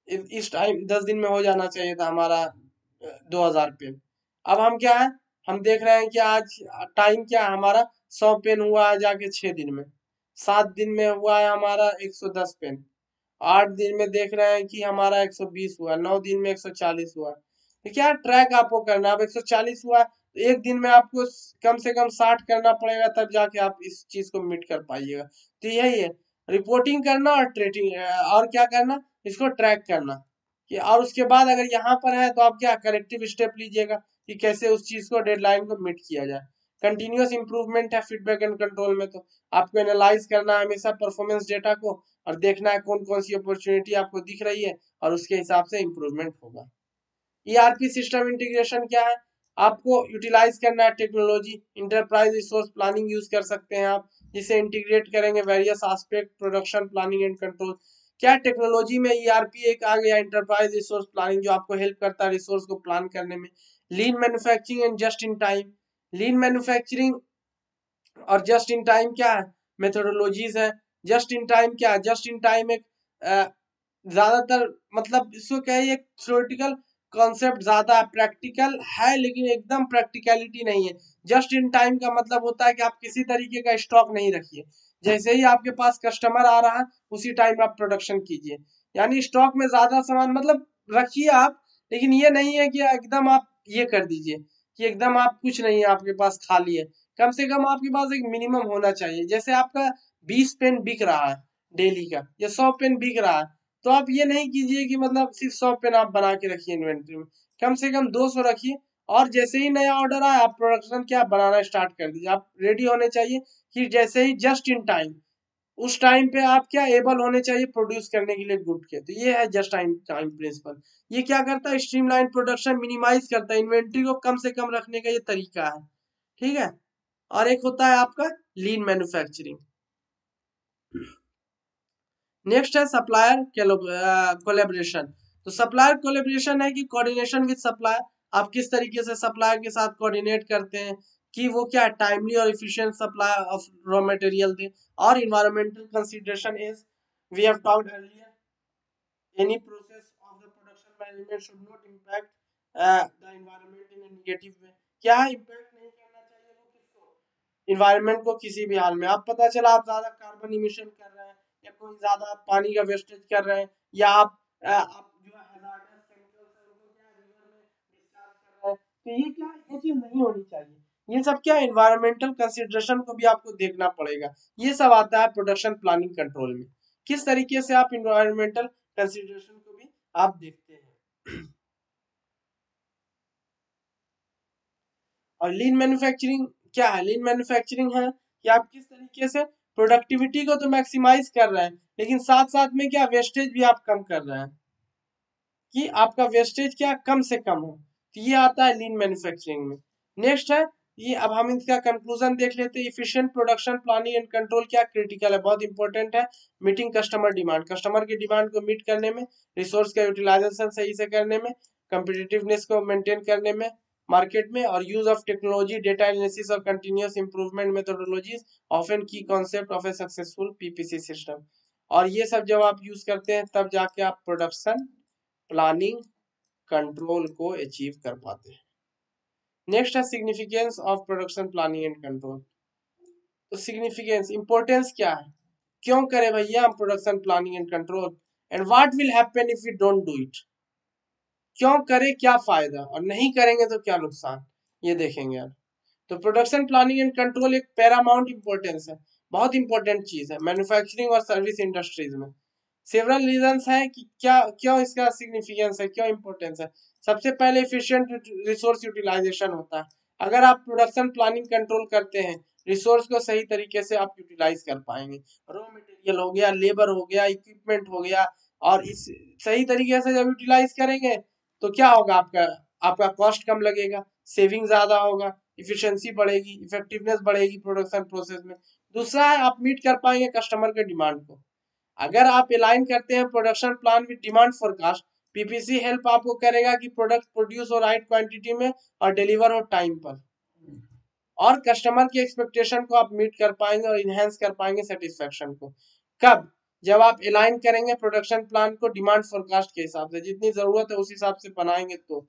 इस टाइम 10 दिन में हो जाना चाहिए था हमारा 2000 पेन। अब हम क्या है, हम देख रहे हैं कि आज टाइम क्या है हमारा, 100 पेन हुआ है जाके 6 दिन में, 7 दिन में हुआ है हमारा 110 पेन, 8 दिन में देख रहे हैं कि हमारा 120 हुआ, 9 दिन में 140 हुआ। तो क्या ट्रैक आपको करना, अब 140 हुआ तो एक दिन में आपको कम से कम 60 करना पड़ेगा, तब जाके आप इस चीज को मीट कर पाइएगा। तो यही है, रिपोर्टिंग करना और ट्रेडिंग, और क्या करना, इसको ट्रैक करना कि, और उसके बाद अगर यहाँ पर है तो आप क्या करेक्टिव स्टेप लीजिएगा कि कैसे उस चीज को डेडलाइन को मीट किया जाए। कंटिन्यूअस इंप्रूवमेंट है फीडबैक एंड कंट्रोल में, तो आपको एनालाइज करना है हमेशा परफॉर्मेंस डेटा को और देखना है कौन कौन सी अपॉर्चुनिटी आपको दिख रही है और उसके हिसाब से इंप्रूवमेंट होगा। ईआरपी सिस्टम इंटीग्रेशन क्या है, आपको यूटिलाइज करना है technology, enterprise resource planning use कर सकते हैं आप, जिसे इंटीग्रेट करेंगे various aspect production planning and control. क्या टेक्नोलॉजी में ईआरपी एक आ गया, इंटरप्राइज रिसोर्स प्लानिंग, जो आपको हेल्प करता है रिसोर्स को प्लान करने में। लीन manufacturing and just in time, lean manufacturing और जस्ट इन टाइम क्या है, मेथोडोलॉजीज है। जस्ट इन टाइम क्या है, जस्ट इन टाइम एक ज्यादातर मतलब इसको क्या है, एक थ्योरेटिकल कॉन्सेप्ट ज्यादा प्रैक्टिकल है, लेकिन एकदम प्रैक्टिकलिटी नहीं है। जस्ट इन टाइम का मतलब होता है कि आप किसी तरीके का स्टॉक नहीं रखिए, जैसे ही आपके पास कस्टमर आ रहा है उसी टाइम आप प्रोडक्शन कीजिए। यानी स्टॉक में ज्यादा सामान मतलब रखिए आप, लेकिन ये नहीं है कि एकदम आप ये कर दीजिए कि एकदम आप कुछ नहीं है आपके पास खाली है। कम से कम आपके पास एक मिनिमम होना चाहिए। जैसे आपका 20 पेन बिक रहा है डेली का, या 100 पेन बिक रहा है, तो आप ये नहीं कीजिए कि मतलब सिर्फ 100 पेन आप बना के रखिए इन्वेंट्री में, कम से कम 200 रखिए। और जैसे ही नया ऑर्डर आए आप प्रोडक्शन क्या बनाना स्टार्ट कर दीजिए, आप रेडी होने चाहिए कि जैसे ही जस्ट इन टाइम, उस टाइम पे आप क्या एबल होने चाहिए प्रोड्यूस करने के लिए गुड के। तो ये है जस्ट टाइम टाइम प्रिंसिपल। ये क्या करता है, स्ट्रीमलाइन प्रोडक्शन मिनिमाइज करता है, इन्वेंट्री को कम से कम रखने का ये तरीका है। ठीक है, और एक होता है आपका लीन मैन्युफैक्चरिंग। नेक्स्ट है सप्लायर कोलेब्रेशन। तो सप्लायर कोलेब्रेशन है कि कोऑर्डिनेशन विद सप्लायर, आप किस तरीके से सप्लायर के साथ कोऑर्डिनेट करते हैं कि वो क्या टाइमली और efficient supply of raw material दे। और environmental consideration is, we have talked earlier, any process of the production management should not impact the environment in a negative way। क्या है, इम्पैक्ट नहीं करना चाहिए वो किसको, इन्वायरमेंट को किसी भी हाल में। आप पता चला आप ज्यादा कार्बन इमिशन कर रहे हैं, या कोई ज्यादा पानी का वेस्टेज कर रहे हैं, या आप जो हैजार्डस केमिकल्स है उनको क्या रिवर में डिस्चार्ज कर रहे हैं, तो ये क्या, ये चीज नहीं होनी चाहिए। ये सब क्या इन्वायरमेंटल कंसिडरेशन को भी आपको देखना पड़ेगा। ये सब आता है प्रोडक्शन प्लानिंग कंट्रोल में। किस तरीके से आप इन्वायरमेंटल कंसिडरेशन को भी आप देखते हैं। और लीन मैन्युफैक्चरिंग क्या है? लीन मैन्युफैक्चरिंग है कि आप किस तरीके से प्रोडक्टिविटी को तो मैक्सिमाइज कर रहे हैं, लेकिन साथ साथ में क्या वेस्टेज भी आप कम कर रहे हैं, कि आपका वेस्टेज क्या कम से कम हो। तो ये आता है लीन मैन्युफैक्चरिंग में। नेक्स्ट है ये, अब हम इसका कंक्लूजन देख लेते हैं। Efficient production planning and control क्या क्रिटिकल है, बहुत इंपॉर्टेंट है। मीटिंग कस्टमर डिमांड, कस्टमर की डिमांड को मीट करने में, रिसोर्स का यूटिलाइजेशन सही से करने में, कम्पिटिटिवनेस को मेंटेन करने में मार्केट में, और use of technology, data analysis और कंटिन्यूअस इंप्रूवमेंट मेथोडोलॉजीज ऑफन की concept of A successful PPC system. और ये सब जब आप यूज करते हैं तब जाके आप प्रोडक्शन प्लानिंग कंट्रोल को अचीव कर पाते हैं। नेक्स्ट है significance of production planning and control. तो सिग्निफिकेंस, इंपॉर्टेंस क्या है, क्यों करें भैया हम production planning and control, and what will happen if we don't do it. क्यों करें, क्या फायदा, और नहीं करेंगे तो क्या नुकसान, ये देखेंगे यार। तो प्रोडक्शन प्लानिंग एंड कंट्रोल एक पैरामाउंट इंपॉर्टेंस है, बहुत इंपॉर्टेंट चीज है मैन्युफैक्चरिंग और सर्विस इंडस्ट्रीज में। सेवरल रीजंस है कि क्या क्यों इसका सिग्निफिकेंस है, क्यों इंपॉर्टेंस है। सबसे पहले एफिशिएंट रिसोर्स यूटिलाइजेशन होता है। अगर आप प्रोडक्शन प्लानिंग कंट्रोल करते हैं, रिसोर्स को सही तरीके से आप यूटिलाइज कर पाएंगे। रॉ मटेरियल हो गया, लेबर हो गया, इक्विपमेंट हो गया, और इस सही तरीके से जब यूटिलाइज करेंगे तो क्या होगा, आपका आपका कॉस्ट कम लगेगा, सेविंग ज्यादा होगा, इफिशियंसी बढ़ेगी, इफेक्टिवनेस बढ़ेगी प्रोडक्शन प्रोसेस में। दूसरा है आप मीट कर पाएंगे कस्टमर के डिमांड को। अगर आप अलाइन करते हैं production plan with demand forecast, PPC help आपको करेगा कि प्रोडक्ट प्रोड्यूस हो राइट क्वांटिटी में और डिलीवर हो टाइम पर, और कस्टमर की एक्सपेक्टेशन को आप मीट कर पाएंगे और इनहेंस कर पाएंगे सेटिस्फेक्शन को। कब? जब आप अलाइन करेंगे प्रोडक्शन प्लान को डिमांड फोरकास्ट के हिसाब से, जितनी जरूरत है उस हिसाब से बनाएंगे तो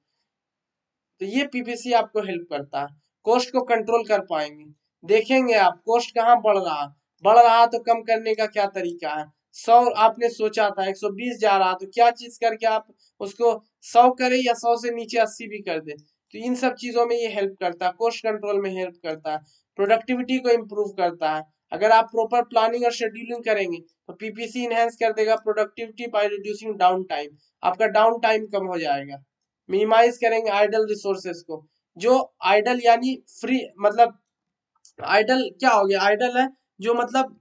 ये पीपीसी आपको हेल्प करता है। कॉस्ट को कंट्रोल कर पाएंगे, देखेंगे आप कॉस्ट कहाँ बढ़ रहा तो कम करने का क्या तरीका है। 100 आपने सोचा था 120 जा रहा, तो क्या चीज करके आप उसको 100 करें या 100 से नीचे 80 भी कर दे। तो इन सब चीजों में ये हेल्प करता है, कॉस्ट कंट्रोल में हेल्प करता है, प्रोडक्टिविटी को इम्प्रूव करता है। अगर आप प्रॉपर प्लानिंग और शेड्यूलिंग करेंगे तो पीपीसी इनहेंस कर देगा productivity by reducing down time, आपका डाउन टाइम कम हो जाएगा। मिनिमाइज करेंगे आइडल रिसोर्सेस को, जो आइडल यानी फ्री, मतलब आइडल क्या हो गया, आइडल है जो मतलब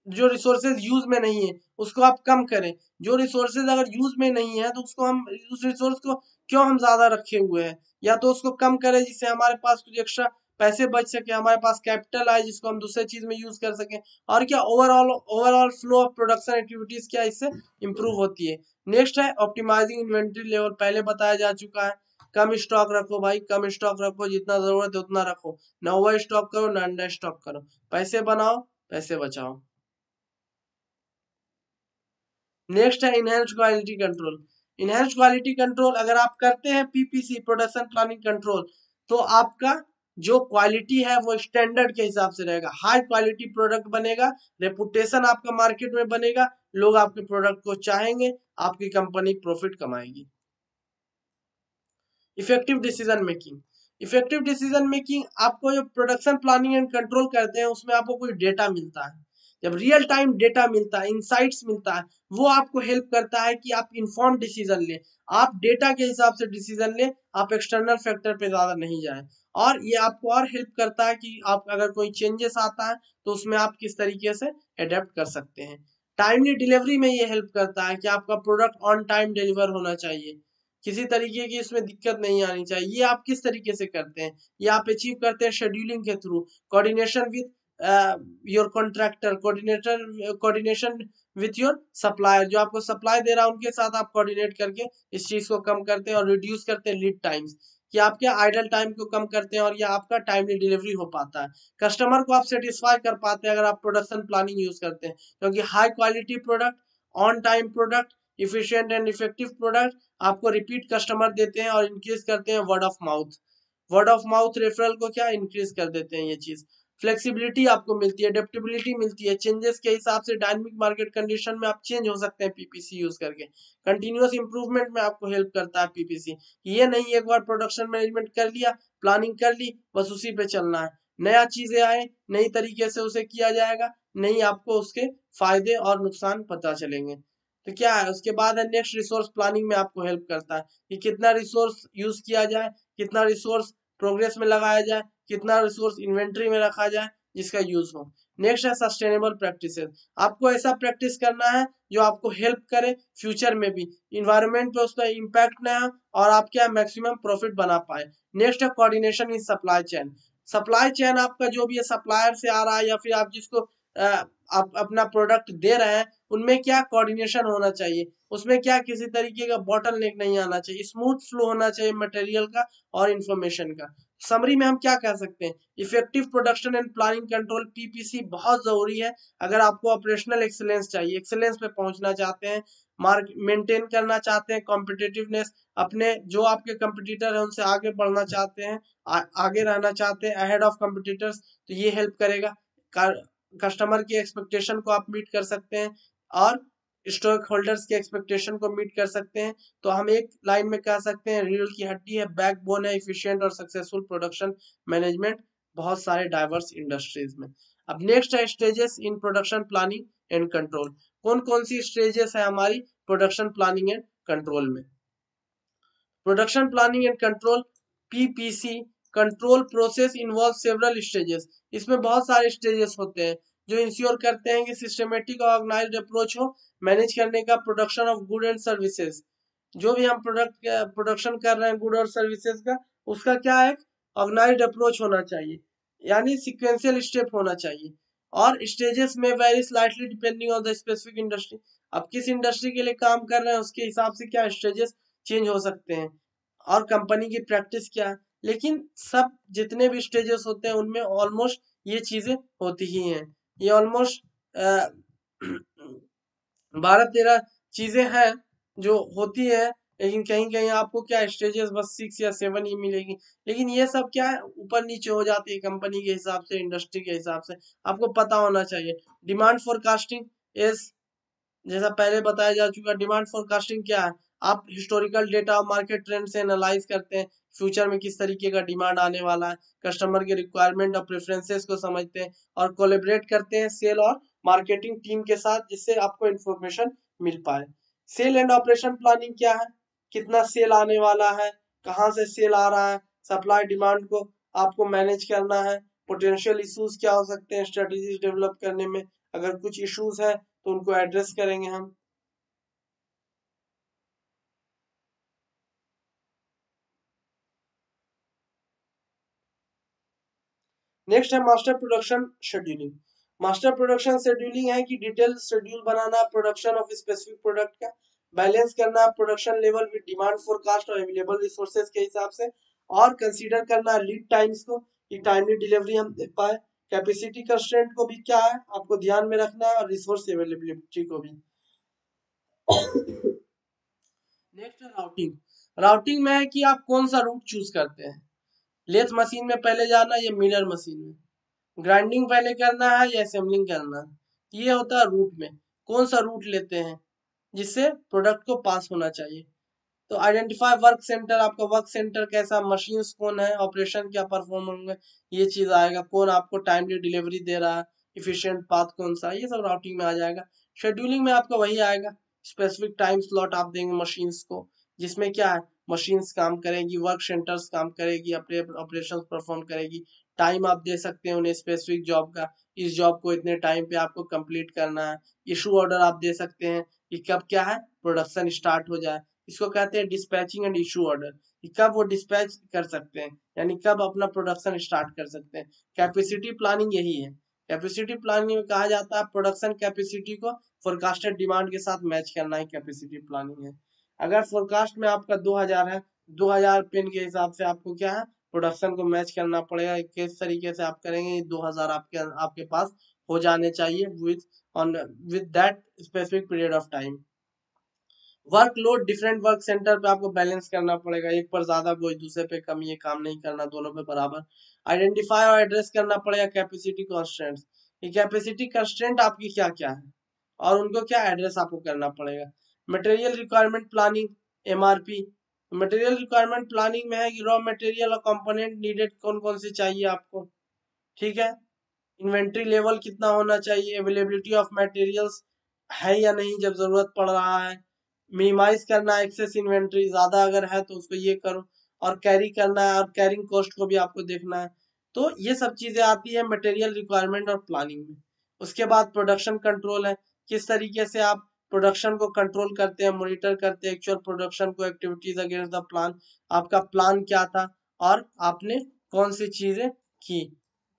जो रिसोर्सेज यूज में नहीं है उसको आप कम करें। जो रिसोर्सेज अगर यूज में नहीं है तो उसको हम, उस रिसोर्स को क्यों हम ज्यादा रखे हुए हैं, या तो उसको कम करें जिससे हमारे पास कुछ एक्स्ट्रा पैसे बच सके, हमारे पास कैपिटल आए जिसको हम दूसरे चीज में यूज कर सकें। और क्या overall flow of production activities क्या इससे इंप्रूव होती है। नेक्स्ट है ऑप्टिमाइजिंग इन्वेंट्री लेवल, पहले बताया जा चुका है। कम स्टॉक रखो भाई, कम स्टॉक रखो, जितना जरूरत है उतना रखो, ना ओवर स्टॉक करो ना अंडर स्टॉक करो, पैसे बनाओ पैसे बचाओ। नेक्स्ट है enhanced quality control. Enhanced quality control अगर आप करते हैं पीपीसी प्रोडक्शन प्लानिंग कंट्रोल, तो आपका जो क्वालिटी है वो स्टैंडर्ड के हिसाब से रहेगा, हाई क्वालिटी प्रोडक्ट बनेगा, रेपुटेशन आपका मार्केट में बनेगा, लोग आपके प्रोडक्ट को चाहेंगे, आपकी कंपनी प्रॉफिट कमाएगी। Effective decision making, effective decision making आपको जो प्रोडक्शन प्लानिंग एंड कंट्रोल करते हैं उसमें आपको कोई डेटा मिलता है, जब रियल टाइम डेटा मिलता है, इंसाइट्स मिलता है, वो आपको हेल्प करता है कि आप इन्फॉर्म डिसीजन लें, आप डेटा के हिसाब से डिसीजन लें, आप एक्सटर्नल फैक्टर पे ज्यादा नहीं जाएं। और ये आपको और हेल्प करता है कि आप अगर कोई चेंजेस आता है तो उसमें आप किस तरीके से अडेप्ट कर सकते हैं। टाइमली डिलीवरी में ये हेल्प करता है कि आपका प्रोडक्ट ऑन टाइम डिलीवर होना चाहिए, किसी तरीके की इसमें दिक्कत नहीं आनी चाहिए। ये आप किस तरीके से करते हैं, ये आप अचीव करते हैं शेड्यूलिंग के through, coordination with your contractor, coordination with your supplier, जो आपको सप्लाई दे रहा है उनके साथ आप कोऑर्डिनेट करके इस चीज को कम करते हैं और रिड्यूस करते हैं लीड टाइम्स, कि आपके आइडल टाइम को कम करते हैं और ये आपका टाइमली डिलीवरी हो पाता है। कस्टमर को आप सेटिस्फाई कर पाते हैं अगर आप प्रोडक्शन प्लानिंग यूज करते हैं, क्योंकि high quality product, on time product, efficient and effective product आपको रिपीट कस्टमर देते हैं और इंक्रीज करते हैं word of mouth, word of mouth referral को क्या इंक्रीज कर देते हैं ये चीज। फ्लेक्सिबिलिटी आपको मिलती है, एडेप्टेबिलिटी मिलती है, चेंजेस के हिसाब से डायनामिक मार्केट कंडीशन में आप चेंज हो सकते हैं पीपीसी यूज करके। कंटिन्यूअस इंप्रूवमेंट में आपको हेल्प करता है पीपीसी, ये नहीं एक बार प्रोडक्शन मैनेजमेंट कर लिया, प्लानिंग कर ली, बस उसी पे चलना है। नया चीजें आए, नई तरीके से उसे किया जाएगा, नई आपको उसके फायदे और नुकसान पता चलेंगे। तो क्या है उसके बाद है नेक्स्ट रिसोर्स प्लानिंग में आपको हेल्प करता है कि कितना रिसोर्स यूज किया जाए, कितना रिसोर्स प्रोग्रेस में लगाया जाए, कितना रिसोर्स इन्वेंट्री में रखा जाए जिसका यूज हो। नेक्स्ट है सस्टेनेबल प्रैक्टिसेस। आपको ऐसा प्रैक्टिस करना है जो आपको हेल्प करे फ्यूचर में भी, इन्वायरमेंट पे उसका इम्पैक्ट ना हो और आप क्या मैक्सिमम प्रॉफिट बना पाए। नेक्स्ट है coordination in supply chain. Supply chain आपका जो भी है सप्लायर से आ रहा है या फिर आप जिसको आप अपना प्रोडक्ट दे रहे हैं, उनमें क्या कोऑर्डिनेशन होना चाहिए, उसमें क्या किसी तरीके का बॉटल नेक नहीं आना चाहिए, स्मूथ फ्लो होना चाहिए मटेरियल का और इंफॉर्मेशन का। समरी में हम क्या कह सकते हैं, effective production and planning control PPC बहुत जरूरी है अगर आपको ऑपरेशनल एक्सीलेंस चाहिए, एक्सीलेंस पे पहुंचना चाहते हैं, मार्क मेंटेन करना चाहते हैं, कॉम्पिटिटिवनेस, अपने जो आपके कंपटीटर है उनसे आगे बढ़ना चाहते हैं, आगे रहना चाहते हैं अहेड ऑफ कंपटीटर्स, तो ये हेल्प करेगा। कस्टमर की एक्सपेक्टेशन को आप मीट कर सकते हैं और स्टॉक होल्डर्स के एक्सपेक्टेशन को मीट कर सकते हैं। तो हम एक लाइन में कह सकते हैं रीढ़ की हड्डी है, बैकबोन है एफिशिएंट और सक्सेसफुल प्रोडक्शन मैनेजमेंट बहुत सारे डाइवर्स इंडस्ट्रीज में। अब नेक्स्ट है stages in production planning and control. कौन कौन सी स्टेजेस है हमारी प्रोडक्शन प्लानिंग एंड कंट्रोल में। Production planning and control PPC control process involve several stages. इसमें बहुत सारे स्टेजेस होते हैं जो इंश्योर करते हैं कि सिस्टमेटिक और ऑर्गेनाइज्ड अप्रोच हो मैनेज करने का production of good and services. जो भी हम प्रोडक्शन कर रहे हैं गुड और सर्विसेज का, उसका क्या है ऑर्गेनाइज्ड अप्रोच होना चाहिए, यानी सिक्वेंशियल स्टेप होना चाहिए। और स्टेजेस में very slightly depending on the specific industry. अब किस इंडस्ट्री के लिए काम कर रहे हैं उसके हिसाब से क्या स्टेजेस चेंज हो सकते हैं और कंपनी की प्रैक्टिस क्या है। लेकिन सब जितने भी स्टेजेस होते हैं उनमें ऑलमोस्ट ये चीजें होती ही हैं। ये ऑलमोस्ट 12-13 चीजें हैं जो होती है, लेकिन कहीं कहीं आपको क्या स्टेजेस बस 6 या 7 ही मिलेगी। लेकिन ये सब क्या है ऊपर नीचे हो जाती है कंपनी के हिसाब से, इंडस्ट्री के हिसाब से, आपको पता होना चाहिए। डिमांड फोरकास्टिंग इज, जैसा पहले बताया जा चुका, डिमांड फोरकास्टिंग क्या है, आप हिस्टोरिकल डेटा और मार्केट ट्रेंड से एनालाइज करते हैं फ्यूचर में किस तरीके का डिमांड आने वाला है, कस्टमर के रिक्वायरमेंट और प्रेफरेंसेस को समझते हैं और कोलेबरेट करते हैं सेल और मार्केटिंग टीम के साथ जिससे आपको इंफॉर्मेशन मिल पाए। सेल एंड ऑपरेशन प्लानिंग क्या है, कितना सेल आने वाला है, कहाँ से सेल आ रहा है, सप्लाई डिमांड को आपको मैनेज करना है, पोटेंशियल इश्यूज क्या हो सकते हैं स्ट्रेटेजी डेवलप करने में, अगर कुछ इश्यूज है तो उनको एड्रेस करेंगे हम। नेक्स्ट है master production scheduling. Master production scheduling है कि detail schedule banana production of specific product का, बैलेंस करना production level with demand forecast और अवेलेबल रिसोर्सेज के हिसाब से, और कंसीडर करना लीड टाइम्स को कि टाइमली डिलीवरी हम दे पाए। कैपेसिटी कंस्ट्रेंट को भी क्या है आपको ध्यान में रखना है और रिसोर्स अवेलेबिलिटी को भी। नेक्स्ट है राउटिंग। राउटिंग में है कि आप कौन सा रूट चूज करते हैं, लेथ मशीन में पहले जाना या मिलर मशीन में, ग्राइंडिंग पहले करना है या असेंबलिंग करना है। ये होता है रूट में, कौन सा रूट लेते हैं जिससे प्रोडक्ट को पास होना चाहिए। तो आइडेंटिफाई वर्क सेंटर, आपका वर्क सेंटर कैसा, मशीन्स कौन है, ऑपरेशन क्या परफॉर्म होंगे, ये चीज आएगा, कौन आपको टाइमली डिलीवरी दे रहा है, इफिशिएंट पाथ कौन सा, ये सब राउटिंग में आ जाएगा। शेड्यूलिंग में आपका वही आएगा, स्पेसिफिक टाइम स्लॉट आप देंगे मशीन्स को, जिसमें क्या है मशीन्स काम करेगी, वर्क सेंटर्स काम करेगी, अपने ऑपरेशन परफॉर्म करेगी, टाइम आप दे सकते हैं उन्हें स्पेसिफिक जॉब का, इस जॉब को इतने टाइम पे आपको कंप्लीट करना है। इशू ऑर्डर आप दे सकते हैं कि कब क्या है प्रोडक्शन स्टार्ट हो जाए, इसको कहते हैं डिस्पैचिंग एंड इशू ऑर्डर, कब वो डिस्पैच कर सकते हैं यानी कब अपना प्रोडक्शन स्टार्ट कर सकते हैं। कैपेसिटी प्लानिंग यही है, कैपेसिटी प्लानिंग में कहा जाता है प्रोडक्शन कैपेसिटी को फोरकास्टेड डिमांड के साथ मैच करना ही कैपेसिटी प्लानिंग है। अगर फोरकास्ट में आपका 2000 है, 2000 पेन के हिसाब से आपको क्या है प्रोडक्शन को मैच करना पड़ेगा, किस तरीके से आप करेंगे 2000 आपके पास हो जाने चाहिए with on with that specific period of time. Workload different work centre पे आपको बैलेंस करना पड़ेगा, एक पर ज्यादा कोई दूसरे पे कम, ये काम नहीं करना, दोनों पे बराबर। आइडेंटिफाई और एड्रेस करना पड़ेगा कैपेसिटी कंस्ट्रेंट्स, ये कैपेसिटी कंस्ट्रेंट आपकी क्या क्या है और उनको क्या एड्रेस आपको करना पड़ेगा। Material requirement planning MRP, material requirement planning में है कि रॉ मटेरियल और कंपोनेंट नीडेड कौन कौन से चाहिए आपको, ठीक है। इन्वेंट्री लेवल कितना होना चाहिए, अवेलेबिलिटी ऑफ मटेरियल्स है या नहीं जब जरूरत पड़ रहा है, मिनिमाइज करना एक्सेस इन्वेंट्री, ज्यादा अगर है तो उसको ये करो, और कैरी करना है, और कैरिंग कॉस्ट को भी आपको देखना है। तो ये सब चीजें आती है मटेरियल रिक्वायरमेंट और प्लानिंग में। उसके बाद प्रोडक्शन कंट्रोल है, किस तरीके से आप प्रोडक्शन को कंट्रोल करते हैं, मॉनिटर करते हैं एक्चुअल प्रोडक्शन को, एक्टिविटीज अगेंस्ट द प्लान, आपका प्लान क्या था और आपने कौन सी चीजें की,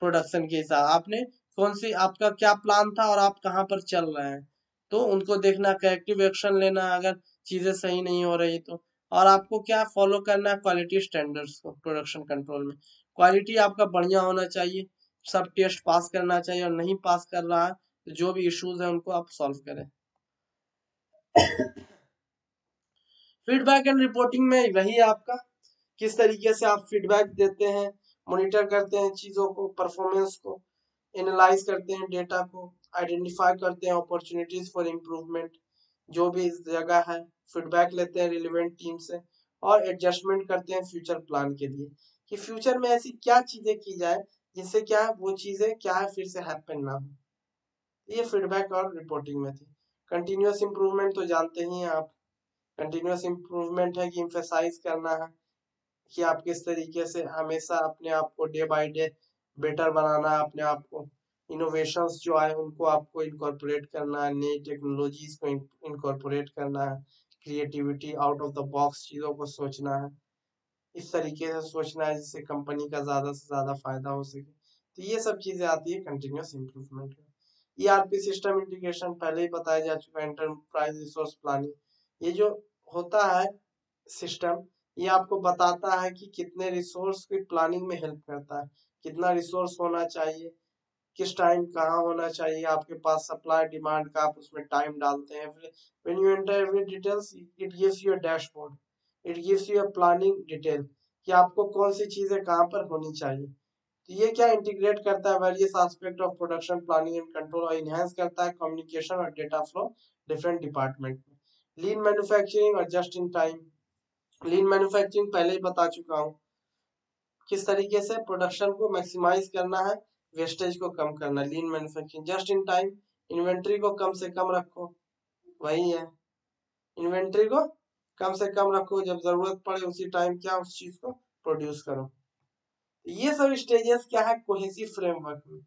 प्रोडक्शन के हिसाब आपने कौन सी, आपका क्या प्लान था और आप कहाँ पर चल रहे हैं, तो उनको देखना, करेक्टिव एक्शन लेना अगर चीजें सही नहीं हो रही तो। और आपको क्या फॉलो करना है, क्वालिटी स्टैंडर्ड्स को प्रोडक्शन कंट्रोल में। क्वालिटी आपका बढ़िया होना चाहिए, सब टेस्ट पास करना चाहिए, और नहीं पास कर रहा है तो जो भी इश्यूज है उनको आप सॉल्व करें। फीडबैक एंड रिपोर्टिंग में वही आपका, किस तरीके से आप फीडबैक देते हैं, मॉनिटर करते हैं चीजों को, परफॉर्मेंस को एनालाइज करते हैं, डेटा को आइडेंटिफाई करते हैं, अपॉर्चुनिटीज फॉर इम्प्रूवमेंट जो भी इस जगह है, फीडबैक लेते हैं रिलेवेंट टीम से, और एडजस्टमेंट करते हैं फ्यूचर प्लान के लिए कि फ्यूचर में ऐसी क्या चीजें की जाए जिससे क्या वो चीजें क्या है फिर से हैपन ना हो। ये फीडबैक और रिपोर्टिंग में थी। कंटिन्यूअस इम्प्रूवमेंट तो जानते ही हैं आप, कंटिन्यूअस इम्प्रूवमेंट है कि इम्फेसाइज करना है कि आप किस तरीके से हमेशा अपने आप को डे बाय डे बेटर बनाना है, अपने आप को इनोवेशंस जो आए उनको आपको इनकॉर्पोरेट करना है, नई टेक्नोलॉजीज को इनकॉर्पोरेट करना है, creativity out of the box चीजों को सोचना है, इस तरीके से सोचना है जिससे कंपनी का ज्यादा से ज्यादा फायदा हो सके। तो ये सब चीजें आती है कंटिन्यूअस इम्प्रूवमेंट में। ईआरपी सिस्टम इंटीग्रेशन पहले ही बताया जा चुका है, एंटरप्राइज रिसोर्स प्लानिंग, ये जो होता है सिस्टम, ये आपको बताता है कि कितने रिसोर्स की प्लानिंग में हेल्प करता है, कितना रिसोर्स होना चाहिए, किस टाइम कहाँ होना चाहिए आपके पास, सप्लाई डिमांड का आप उसमें टाइम डालते हैं। फिर when you enter every details it gives you a dashboard, it gives you a planning detail कि आपको कौन सी चीजें कहाँ पर होनी चाहिए। तो ये क्या इंटीग्रेट करता है various aspect of production planning and control, और इनहेंस करता है कम्युनिकेशन और डेटा फ्लो डिफरेंट डिपार्टमेंट में। लीन मैन्युफैक्चरिंग और just in time, lean manufacturing पहले ही बता चुका हूँ, किस तरीके से प्रोडक्शन को मैक्सिमाइज करना है, वेस्टेज को कम करना। लीन manufacturing just in time, inventory को कम से कम रखो, वही है, इन्वेंट्री को कम से कम रखो, जब जरूरत पड़े उसी टाइम क्या उस चीज को प्रोड्यूस करो। ये सब स्टेजेस क्या है कोहेसिव फ्रेमवर्क में,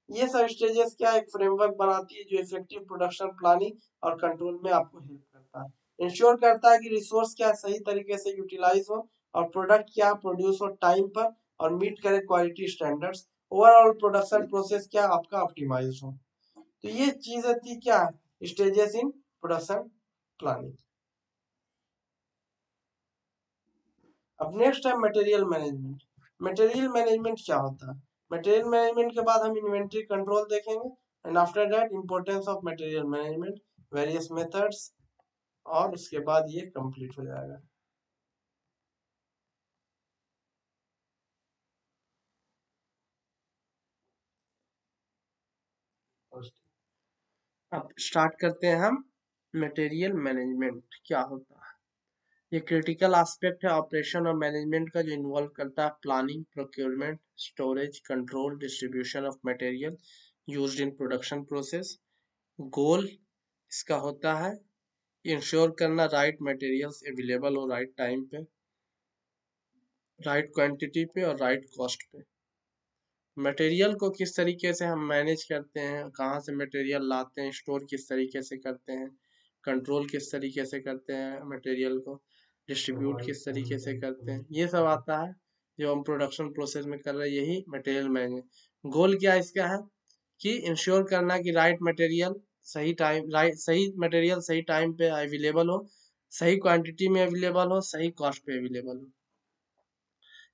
ये सब स्टेजेस क्या एक फ्रेमवर्क बनाती है जो इफेक्टिव प्रोडक्शन प्लानिंग और कंट्रोल में आपको हेल्प करता है, इंश्योर करता है कि रिसोर्स क्या सही तरीके से यूटिलाइज हो, और प्रोडक्ट क्या प्रोड्यूस हो टाइम पर और मीट करे quality standards, overall production process क्या आपका ऑप्टिमाइज हो। तो ये चीजें थी क्या, स्टेजेस इन प्रोडक्शन प्लानिंग। अब नेक्स्ट है मटेरियल मैनेजमेंट। मटेरियल मैनेजमेंट क्या होता है, मटेरियल मैनेजमेंट के बाद हम इन्वेंट्री कंट्रोल देखेंगे, and after that importance of material management, various methods, और उसके बाद ये कंप्लीट हो जाएगा। अब स्टार्ट करते हैं हम, मटेरियल मैनेजमेंट क्या होता है। ये क्रिटिकल एस्पेक्ट है ऑपरेशन और मैनेजमेंट का, जो इन्वॉल्व करता है planning, procurement, storage, control, distribution of material used in production process. Goal इसका होता है इंश्योर करना राइट मटेरियल्स अवेलेबल हो राइट टाइम पे, राइट क्वांटिटी पे और राइट कॉस्ट पे। मटेरियल को किस तरीके से हम मैनेज करते हैं, कहाँ से मटेरियल लाते हैं, स्टोर किस तरीके से करते हैं, कंट्रोल किस तरीके से करते हैं मटेरियल को, डिस्ट्रीब्यूट किस तरीके से करते हैं, ये सब आता है जो हम प्रोडक्शन प्रोसेस में कर रहे हैं, यही मटेरियल मैनेजमेंट। गोल क्या इसका है कि इंश्योर करना कि राइट मटेरियल सही टाइम, राइट सही मटेरियल सही टाइम पे अवेलेबल हो, सही क्वांटिटी में अवेलेबल हो, सही कॉस्ट पे अवेलेबल हो।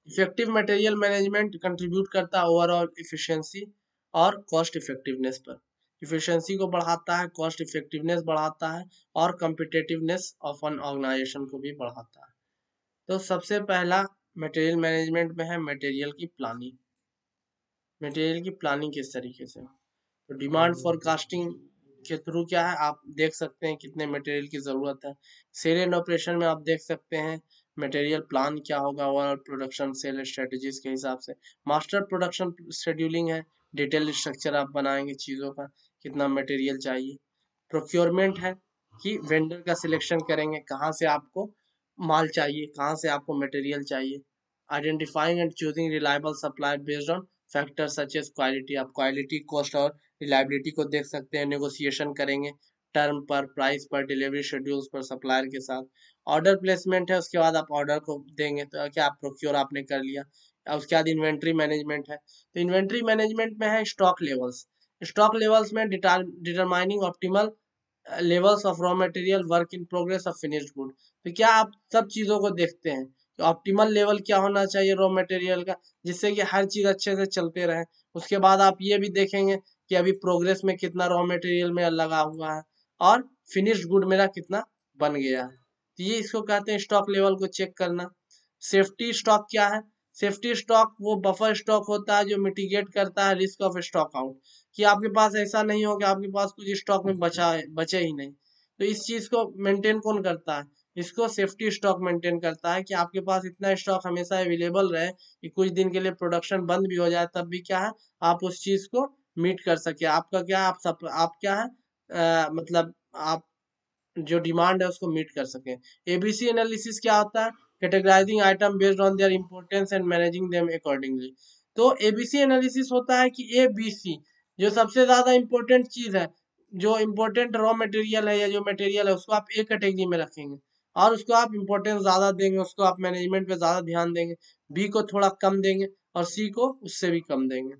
इफेक्टिव मटेरियल मैनेजमेंट कंट्रीब्यूट करता है ओवरऑल इफिशिएंसी और कॉस्ट इफेक्टिवनेस पर, इफिशिएंसी को बढ़ाता है, कॉस्ट इफेक्टिवनेस बढ़ाता है, और कम्पिटिटिवनेस ऑफ एन ऑर्गेनाइजेशन को भी बढ़ाता है। तो सबसे पहला मटेरियल मैनेजमेंट में है मटेरियल की प्लानिंग। मटेरियल की प्लानिंग किस तरीके से, तो डिमांड फोरकास्टिंग के थ्रू क्या है आप देख सकते हैं कितने मटेरियल की ज़रूरत है। सेल एंड ऑपरेशन में आप देख सकते हैं मटेरियल प्लान क्या होगा ओवरऑल प्रोडक्शन सेल स्ट्रेटजीज के हिसाब से। मास्टर प्रोडक्शन शेड्यूलिंग है, डिटेल स्ट्रक्चर आप बनाएंगे चीज़ों का, कितना मटेरियल चाहिए। प्रोक्योरमेंट है कि वेंडर का सिलेक्शन करेंगे, कहाँ से आपको माल चाहिए, कहाँ से आपको मटेरियल चाहिए। Identifying and choosing reliable supply based on factor such as quality, आप क्वालिटी, कॉस्ट और रिलायबिलिटी को देख सकते हैं। नेगोशिएशन करेंगे टर्म पर, प्राइस पर, डिलीवरी शेड्यूल्स पर सप्लायर के साथ। ऑर्डर प्लेसमेंट है, उसके बाद आप ऑर्डर को देंगे तो क्या आप प्रोक्योर आपने कर लिया। और उसके बाद इन्वेंट्री मैनेजमेंट है, तो इन्वेंट्री मैनेजमेंट में है स्टॉक लेवल्स। स्टॉक लेवल्स में determining optimal levels of raw material, work in progress of finished good. तो क्या आप सब चीज़ों को देखते हैं कि ऑप्टिमल लेवल क्या होना चाहिए रॉ मटेरियल का, जिससे कि हर चीज़ अच्छे से चलते रहे। उसके बाद आप ये भी देखेंगे कि अभी प्रोग्रेस में कितना रॉ मटेरियल में लगा हुआ है और फिनिश्ड गुड मेरा कितना बन गया है। तो ये इसको कहते हैं स्टॉक लेवल को चेक करना। सेफ्टी स्टॉक क्या है? सेफ्टी स्टॉक वो बफर स्टॉक होता है जो मिटिगेट करता है रिस्क ऑफ स्टॉक आउट, कि आपके पास ऐसा नहीं हो कि आपके पास कुछ स्टॉक में बचा है, बचे ही नहीं। तो इस चीज को मेंटेन कौन करता है? इसको सेफ्टी स्टॉक मेंटेन करता है, कि आपके पास इतना स्टॉक हमेशा अवेलेबल रहे कि कुछ दिन के लिए प्रोडक्शन बंद भी हो जाए तब भी क्या है आप उस चीज को मीट कर सके। आपका क्या आप क्या है मतलब आप जो डिमांड है उसको मीट कर सकें। एबीसी एनालिसिस क्या होता है? Categorising item based on their importance and managing them accordingly. तो एबीसी एनालिसिस होता है कि एबीसी जो सबसे ज्यादा इंपॉर्टेंट चीज है, जो इंपॉर्टेंट रॉ मटेरियल है या जो मटेरियल है उसको आप एक कैटेगरी में रखेंगे और उसको आप इंपॉर्टेंस ज्यादा देंगे, उसको आप मैनेजमेंट पे ज्यादा ध्यान देंगे। बी को थोड़ा कम देंगे और सी को उससे भी कम देंगे।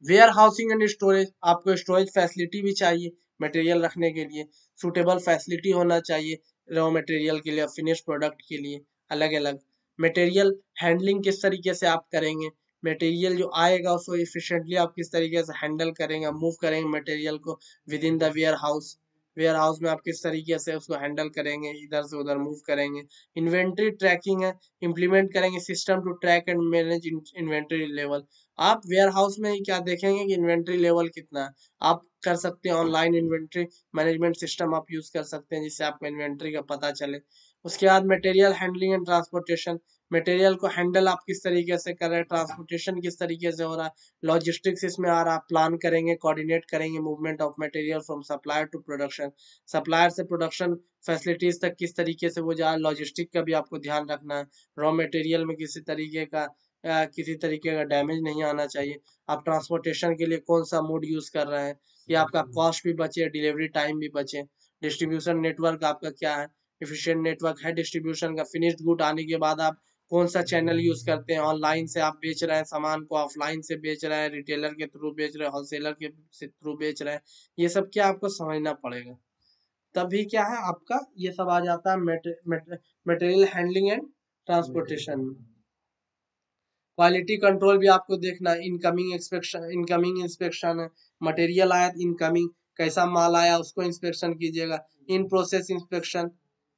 वेयर हाउसिंग एंड स्टोरेज, आपको स्टोरेज फैसिलिटी भी चाहिए मटेरियल रखने के लिए। सूटेबल फैसिलिटी होना चाहिए रॉ मटेरियल के लिए, फिनिश प्रोडक्ट के लिए अलग अलग। मटेरियल हैंडलिंग किस तरीके से आप करेंगे, मटेरियल जो आएगा उसको इफिशिएंटली आप किस तरीके से हैंडल करेंगे, मूव करेंगे मटेरियल को within the warehouse. Warehouse में आप किस तरीके से उसको हैंडल करेंगे, इधर से उधर मूव करेंगे। इन्वेंट्री ट्रैकिंग है, इम्प्लीमेंट करेंगे system to track and manage inventory level. आप वेयर हाउस में ही क्या देखेंगे कि इन्वेंट्री लेवल कितना है। आप कर सकते हैं ऑनलाइन इन्वेंट्री मैनेजमेंट सिस्टम आप यूज कर सकते हैं जिससे आपको इन्वेंट्री का पता चले। उसके बाद material handling and transportation, material को हैंडल आप किस तरीके से कर रहे हैं, ट्रांसपोर्टेशन किस तरीके से हो रहा है, लॉजिस्टिक्स इसमें आ रहा है। प्लान करेंगे, कोऑर्डिनेट करेंगे movement of material from supplier to production, supplier से प्रोडक्शन फैसिलिटीज तक किस तरीके से वो जा, लॉजिस्टिक का भी आपको ध्यान रखना है। रॉ मटेरियल में किसी तरीके का किसी तरीके का डैमेज नहीं आना चाहिए। आप ट्रांसपोर्टेशन के लिए कौन सा मोड यूज कर रहे हैं कि आपका कॉस्ट भी बचे, डिलीवरी टाइम भी बचे। डिस्ट्रीब्यूशन नेटवर्क आपका क्या है, एफिशिएंट नेटवर्क है डिस्ट्रीब्यूशन का। फिनिश्ड गुड आने के बाद आप कौन सा चैनल यूज करते हैं, ऑनलाइन से आप बेच रहे हैं सामान को, ऑफलाइन से बेच रहे हैं, रिटेलर के थ्रू बेच रहे हैं, होलसेलर के थ्रू बेच रहे हैं। ये सब क्या आपको समझना पड़ेगा। तभी क्या है आपका ये सब आ जाता है मटेरियल हैंडलिंग एंड ट्रांसपोर्टेशन में। क्वालिटी कंट्रोल भी आपको देखना है, इनकमिंग इंस्पेक्शन है, मटेरियल आया इनकमिंग कैसा माल आया उसको इंस्पेक्शन कीजिएगा। In process inspection,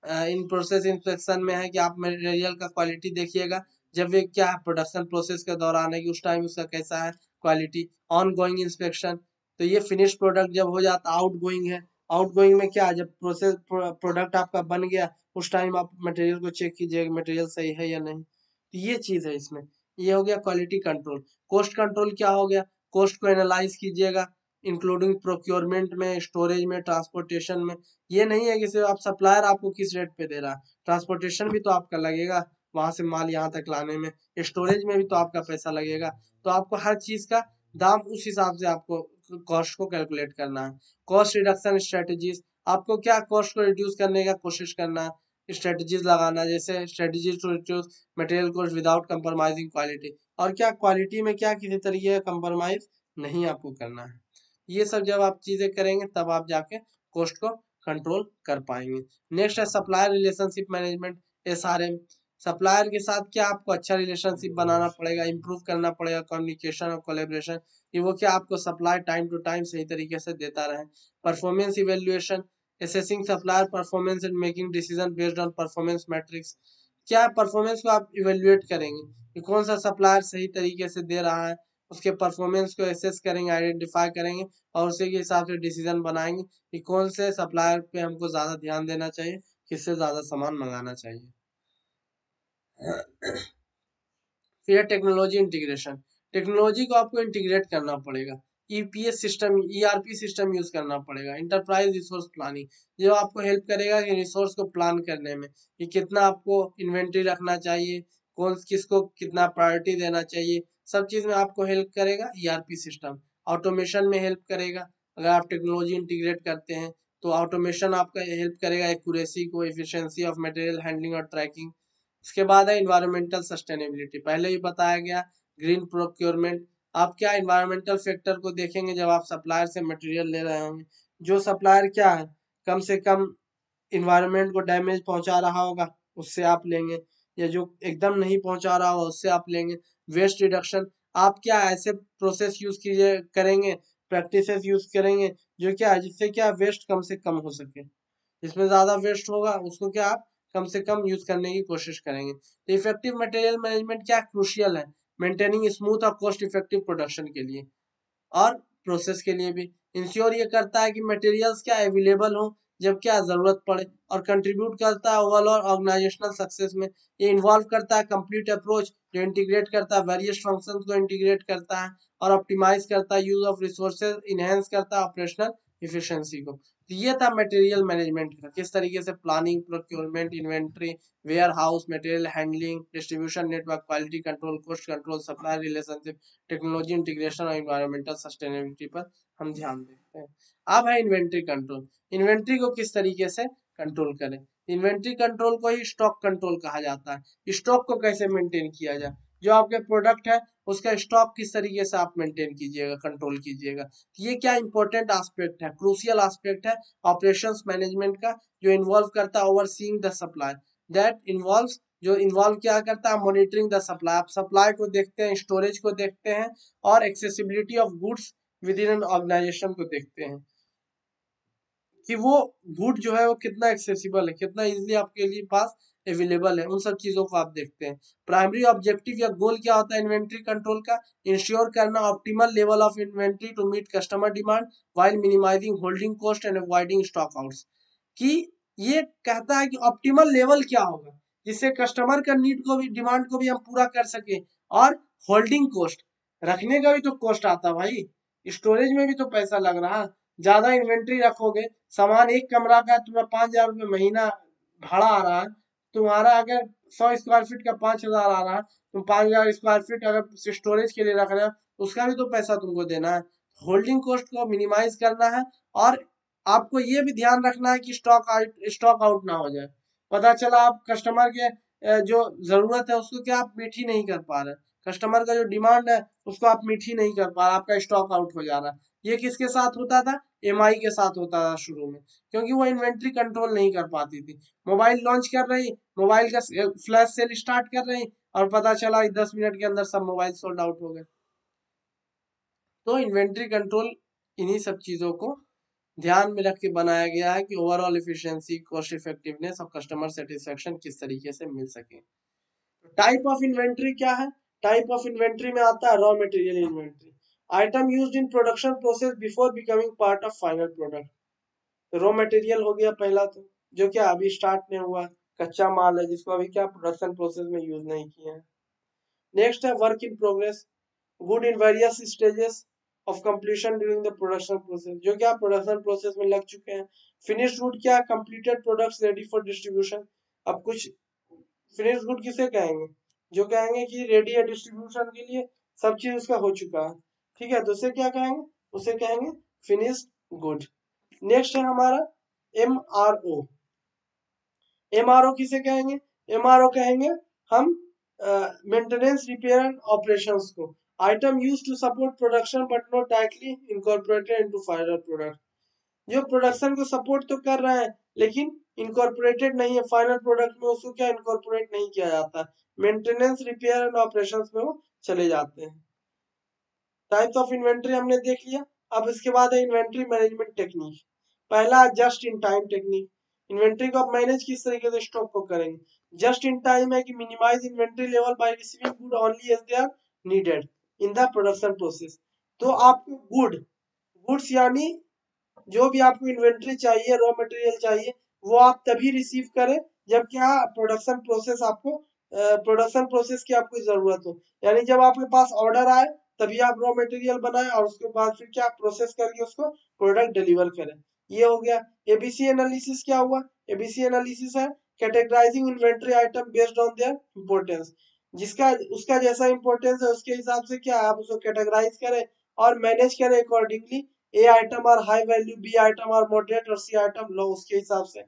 in process inspection में है कि आप मटेरियल का क्वालिटी देखिएगा जब ये क्या है प्रोडक्शन प्रोसेस के दौरान है कि उस टाइम उसका कैसा है क्वालिटी। ऑन गोइंग इंस्पेक्शन, तो ये फिनिश प्रोडक्ट जब हो जाता आउट गोइंग है। आउट गोइंग में क्या, जब प्रोसेस प्रोडक्ट आपका बन गया उस टाइम आप मटेरियल को चेक कीजिएगा मटेरियल सही है या नहीं। तो ये चीज है इसमें। ये हो गया क्वालिटी कंट्रोल। कोस्ट कंट्रोल क्या हो गया, कोस्ट को एनालाइज कीजिएगा इंक्लूडिंग प्रोक्योरमेंट में, स्टोरेज में, ट्रांसपोर्टेशन में। ये नहीं है कि सिर्फ आप सप्लायर आपको किस रेट पे दे रहा है, ट्रांसपोर्टेशन भी तो आपका लगेगा वहां से माल यहाँ तक लाने में, स्टोरेज में भी तो आपका पैसा लगेगा। तो आपको हर चीज का दाम उस हिसाब से आपको कॉस्ट को कैलकुलेट करना है। कॉस्ट रिडक्शन स्ट्रेटेजीज, आपको क्या कॉस्ट को रिड्यूस करने का कोशिश करना है, स्ट्रेटेजीज लगाना, जैसे strategies to reduce material cost without compromising quality. और क्या क्वालिटी में क्या किसी तरीके का कंप्रोमाइज नहीं आपको करना है। ये सब जब आप चीजें करेंगे तब आप जाके कॉस्ट को कंट्रोल कर पाएंगे। नेक्स्ट है supplier relationship management, SRM. Supplier के साथ क्या आपको अच्छा रिलेशनशिप बनाना पड़ेगा, इंप्रूव करना पड़ेगा कम्युनिकेशन और कोलेब्रेशन, कि वो क्या आपको सप्लाई टाइम टू टाइम सही तरीके से देता रहे। Performance evaluation, assessing supplier performance and making decision based on performance metrics, क्या परफॉर्मेंस को आप इवेल्युएट करेंगे कि कौन सा सप्लायर सही तरीके से दे रहा है, उसके परफॉर्मेंस को एसेस करेंगे, आइडेंटिफाई करेंगे और उसी के हिसाब से डिसीजन बनाएंगे कि कौन से सप्लायर पे हमको ज़्यादा ध्यान देना चाहिए, किससे ज्यादा सामान मंगाना चाहिए। फिर टेक्नोलॉजी इंटीग्रेशन, टेक्नोलॉजी को आपको इंटीग्रेट करना पड़ेगा। EPS system, ERP system use करना पड़ेगा। इंटरप्राइज रिसोर्स प्लानिंग, जो आपको हेल्प करेगा कि रिसोर्स को प्लान करने में, कि कितना आपको इन्वेंट्री रखना चाहिए, कौन किसको कितना प्रायोरिटी देना चाहिए, सब चीज में आपको हेल्प करेगा ईआरपी सिस्टम। ऑटोमेशन में हेल्प करेगा, अगर आप टेक्नोलॉजी इंटीग्रेट करते हैं तो ऑटोमेशन आपका हेल्प करेगा एक्यूरेसी को, एफिशिएंसी ऑफ मटेरियल हैंडलिंग और ट्रैकिंग। उसके बाद है इन्वायरमेंटल सस्टेनेबिलिटी, पहले ही बताया गया। ग्रीन प्रोक्योरमेंट, आप क्या इन्वायरमेंटल फैक्टर को देखेंगे जब आप सप्लायर से मटेरियल ले रहे होंगे। जो सप्लायर क्या है, कम से कम इन्वायरमेंट को डैमेज पहुंचा रहा होगा, उससे आप लेंगे, या जो एकदम नहीं पहुंचा रहा होगा उससे आप लेंगे। वेस्ट रिडक्शन, आप क्या ऐसे प्रोसेस यूज कीजिए करेंगे, प्रैक्टिसेस यूज करेंगे जो क्या है, जिससे क्या वेस्ट कम से कम हो सके। जिसमें ज्यादा वेस्ट होगा उसको क्या आप कम से कम यूज करने की कोशिश करेंगे। तो इफेक्टिव मटेरियल मैनेजमेंट क्या क्रूशियल है मेंटेनिंग स्मूथ और कॉस्ट इफेक्टिव प्रोडक्शन के लिए और प्रोसेस के लिए भी। इंश्योर ये करता है कि मटेरियल्स क्या अवेलेबल हो जब क्या जरूरत पड़े, और कंट्रीब्यूट करता है ओवरऑल ऑर्गेनाइजेशनल सक्सेस में। ये इन्वॉल्व करता है कंप्लीट अप्रोच जो इंटीग्रेट करता है वेरियस फंक्शंस को इंटीग्रेट करता है और ऑप्टिमाइज करता है यूज ऑफ रिसोर्सेज, इनहेंस करता है ऑपरेशनल इफिशिएंसी को। तो ये था मटेरियल मैनेजमेंट का, किस तरीके से planning, procurement, inventory, warehouse, material handling, distribution network, quality control, cost control, supply relationship, technology integration और इन्वायरमेंटल सस्टेनेबिलिटी पर हम ध्यान देते हैं। अब है इन्वेंट्री कंट्रोल, इन्वेंट्री को किस तरीके से कंट्रोल करें। इन्वेंट्री कंट्रोल को ही स्टॉक कंट्रोल कहा जाता है। स्टॉक को कैसे मेंटेन किया जाए, जो आपके प्रोडक्ट है उसका स्टॉक किस तरीके से आप मेंटेन कीजिएगा, कंट्रोल कीजिएगा। ये क्या इंपॉर्टेंट एस्पेक्ट है, क्रूशियल एस्पेक्ट है ऑपरेशंस मैनेजमेंट का, जो इन्वॉल्व करता है overseeing the supply, that involves, जो इन्वॉल्व क्या करता है मॉनिटरिंग द सप्लाई, आप सप्लाई को देखते हैं, स्टोरेज को देखते हैं और accessibility of goods within an organisation को देखते हैं कि वो गुड जो है वो कितना एक्सेसिबल है, कितना इजीली आपके लिए पास अवेलेबल है, उन सब चीजों को आप देखते हैं। प्राइमरी ऑब्जेक्टिव या गोल क्या होता है इन्वेंट्री कंट्रोल का, इंश्योर करना optimal level of inventory to meet customer demand while minimising holding cost and avoiding stock outs. कि ये कहता है कि ऑप्टिमल लेवल क्या होगा जिससे कस्टमर का नीड को भी, डिमांड को भी हम पूरा कर सके, और होल्डिंग कॉस्ट, रखने का भी तो कॉस्ट आता है भाई, स्टोरेज में भी तो पैसा लग रहा है। ज्यादा इन्वेंट्री रखोगे, सामान एक कमरा का तुम्हारा 5,000 रुपये महीना भाड़ा आ रहा है, तुम्हारा अगर 100 स्क्वायर फीट का 5,000 आ रहा है, तुम 5,000 स्क्वायर फीट अगर स्टोरेज के लिए रख रहे हो उसका भी तो पैसा तुमको देना है। होल्डिंग कॉस्ट को मिनिमाइज करना है, और आपको ये भी ध्यान रखना है कि स्टॉक आउट ना हो जाए। पता चला आप कस्टमर के जो जरूरत है उसको क्या आप मीठी नहीं कर पा रहे, कस्टमर का जो डिमांड है उसको आप मीठी नहीं कर पा रहे, आपका स्टॉक आउट हो जा रहा है। ये किसके साथ होता था, एमआई के साथ होता था शुरू में, क्योंकि वो इन्वेंट्री कंट्रोल नहीं कर पाती थी। मोबाइल लॉन्च कर रही, मोबाइल का फ्लैश सेल स्टार्ट कर रही, और पता चला 10 मिनट के अंदर सब मोबाइल सोल्ड आउट हो गए। तो इन्वेंट्री कंट्रोल इन्हीं सब चीजों को ध्यान में रख के बनाया गया है कि ओवरऑल इफिशिएंसी, कॉस्ट इफेक्टिवनेस और कस्टमर सेटिस्फेक्शन किस तरीके से मिल सके। टाइप ऑफ इन्वेंट्री क्या है, टाइप ऑफ इन्वेंट्री में आता है raw material inventory, item used in production process before becoming part of final product. Raw material हो गया पहला, तो जो क्या अभी स्टार्ट नहीं हुआ, कच्चा माल है जिसको अभी क्या प्रोडक्शन प्रोसेस में यूज नहीं किया है। नेक्स्ट है work in progress, good in various stages of completion during the production process, जो क्या प्रोडक्शन प्रोसेस में लग चुके हैं। फिनिश्ड गुड क्या completed products ready for distribution. अब कुछ फिनिश्ड गुड किसे कहेंगे, जो कहेंगे कि रेडी है डिस्ट्रीब्यूशन के लिए, सब चीज उसका हो चुका है, ठीक है, तो उसे क्या कहेंगे, उसे कहेंगे फिनिश्ड गुड। नेक्स्ट है हमारा एमआरओ, एमआरओ किसे कहेंगे, एमआरओ कहेंगे हम मेंटेनेंस रिपेयर एंड ऑपरेशंस को, item used to support production but not directly incorporated into final product. जो प्रोडक्शन को सपोर्ट तो कर रहे हैं लेकिन इनकॉर्पोरेटेड नहीं है फाइनल प्रोडक्ट में, उसको क्या इनकॉर्पोरेट नहीं किया जाता, मेंटेनेंस रिपेयर एंड ऑपरेशंस में वो चले जाते हैं। टाइप्स ऑफ इन्वेंट्री हमने देख लिया। अब इसके बाद है इन्वेंट्री मैनेजमेंट टेक्निक। पहला just in time technique, inventory को आप मैनेज किस तरीके से स्टॉक को करेंगे। जस्ट इन टाइम है कि minimise inventory level by receiving good only as they are needed in the production process. तो आपको गुड्स यानी जो भी आपको इन्वेंट्री चाहिए, रॉ मटेरियल चाहिए, वो आप तभी रिसीव करें जब क्या प्रोडक्शन प्रोसेस की आपको जरूरत हो। यानी जब आपके पास ऑर्डर आए तभी आप रॉ मटेरियल बनाएं और उसके बाद फिर क्या प्रोसेस करके उसको प्रोडक्ट डिलीवर करें। ये हो गया। एबीसी एनालिसिस क्या हुआ? एबीसी एनालिसिस है categorising inventory item based on their importance. जिसका उसका जैसा इंपोर्टेंस है उसके हिसाब से क्या आप उसको कैटेगराइज करें और मैनेज करें accordingly. A item are high value, B item are moderate और सी आइटम लो, उसके हिसाब से।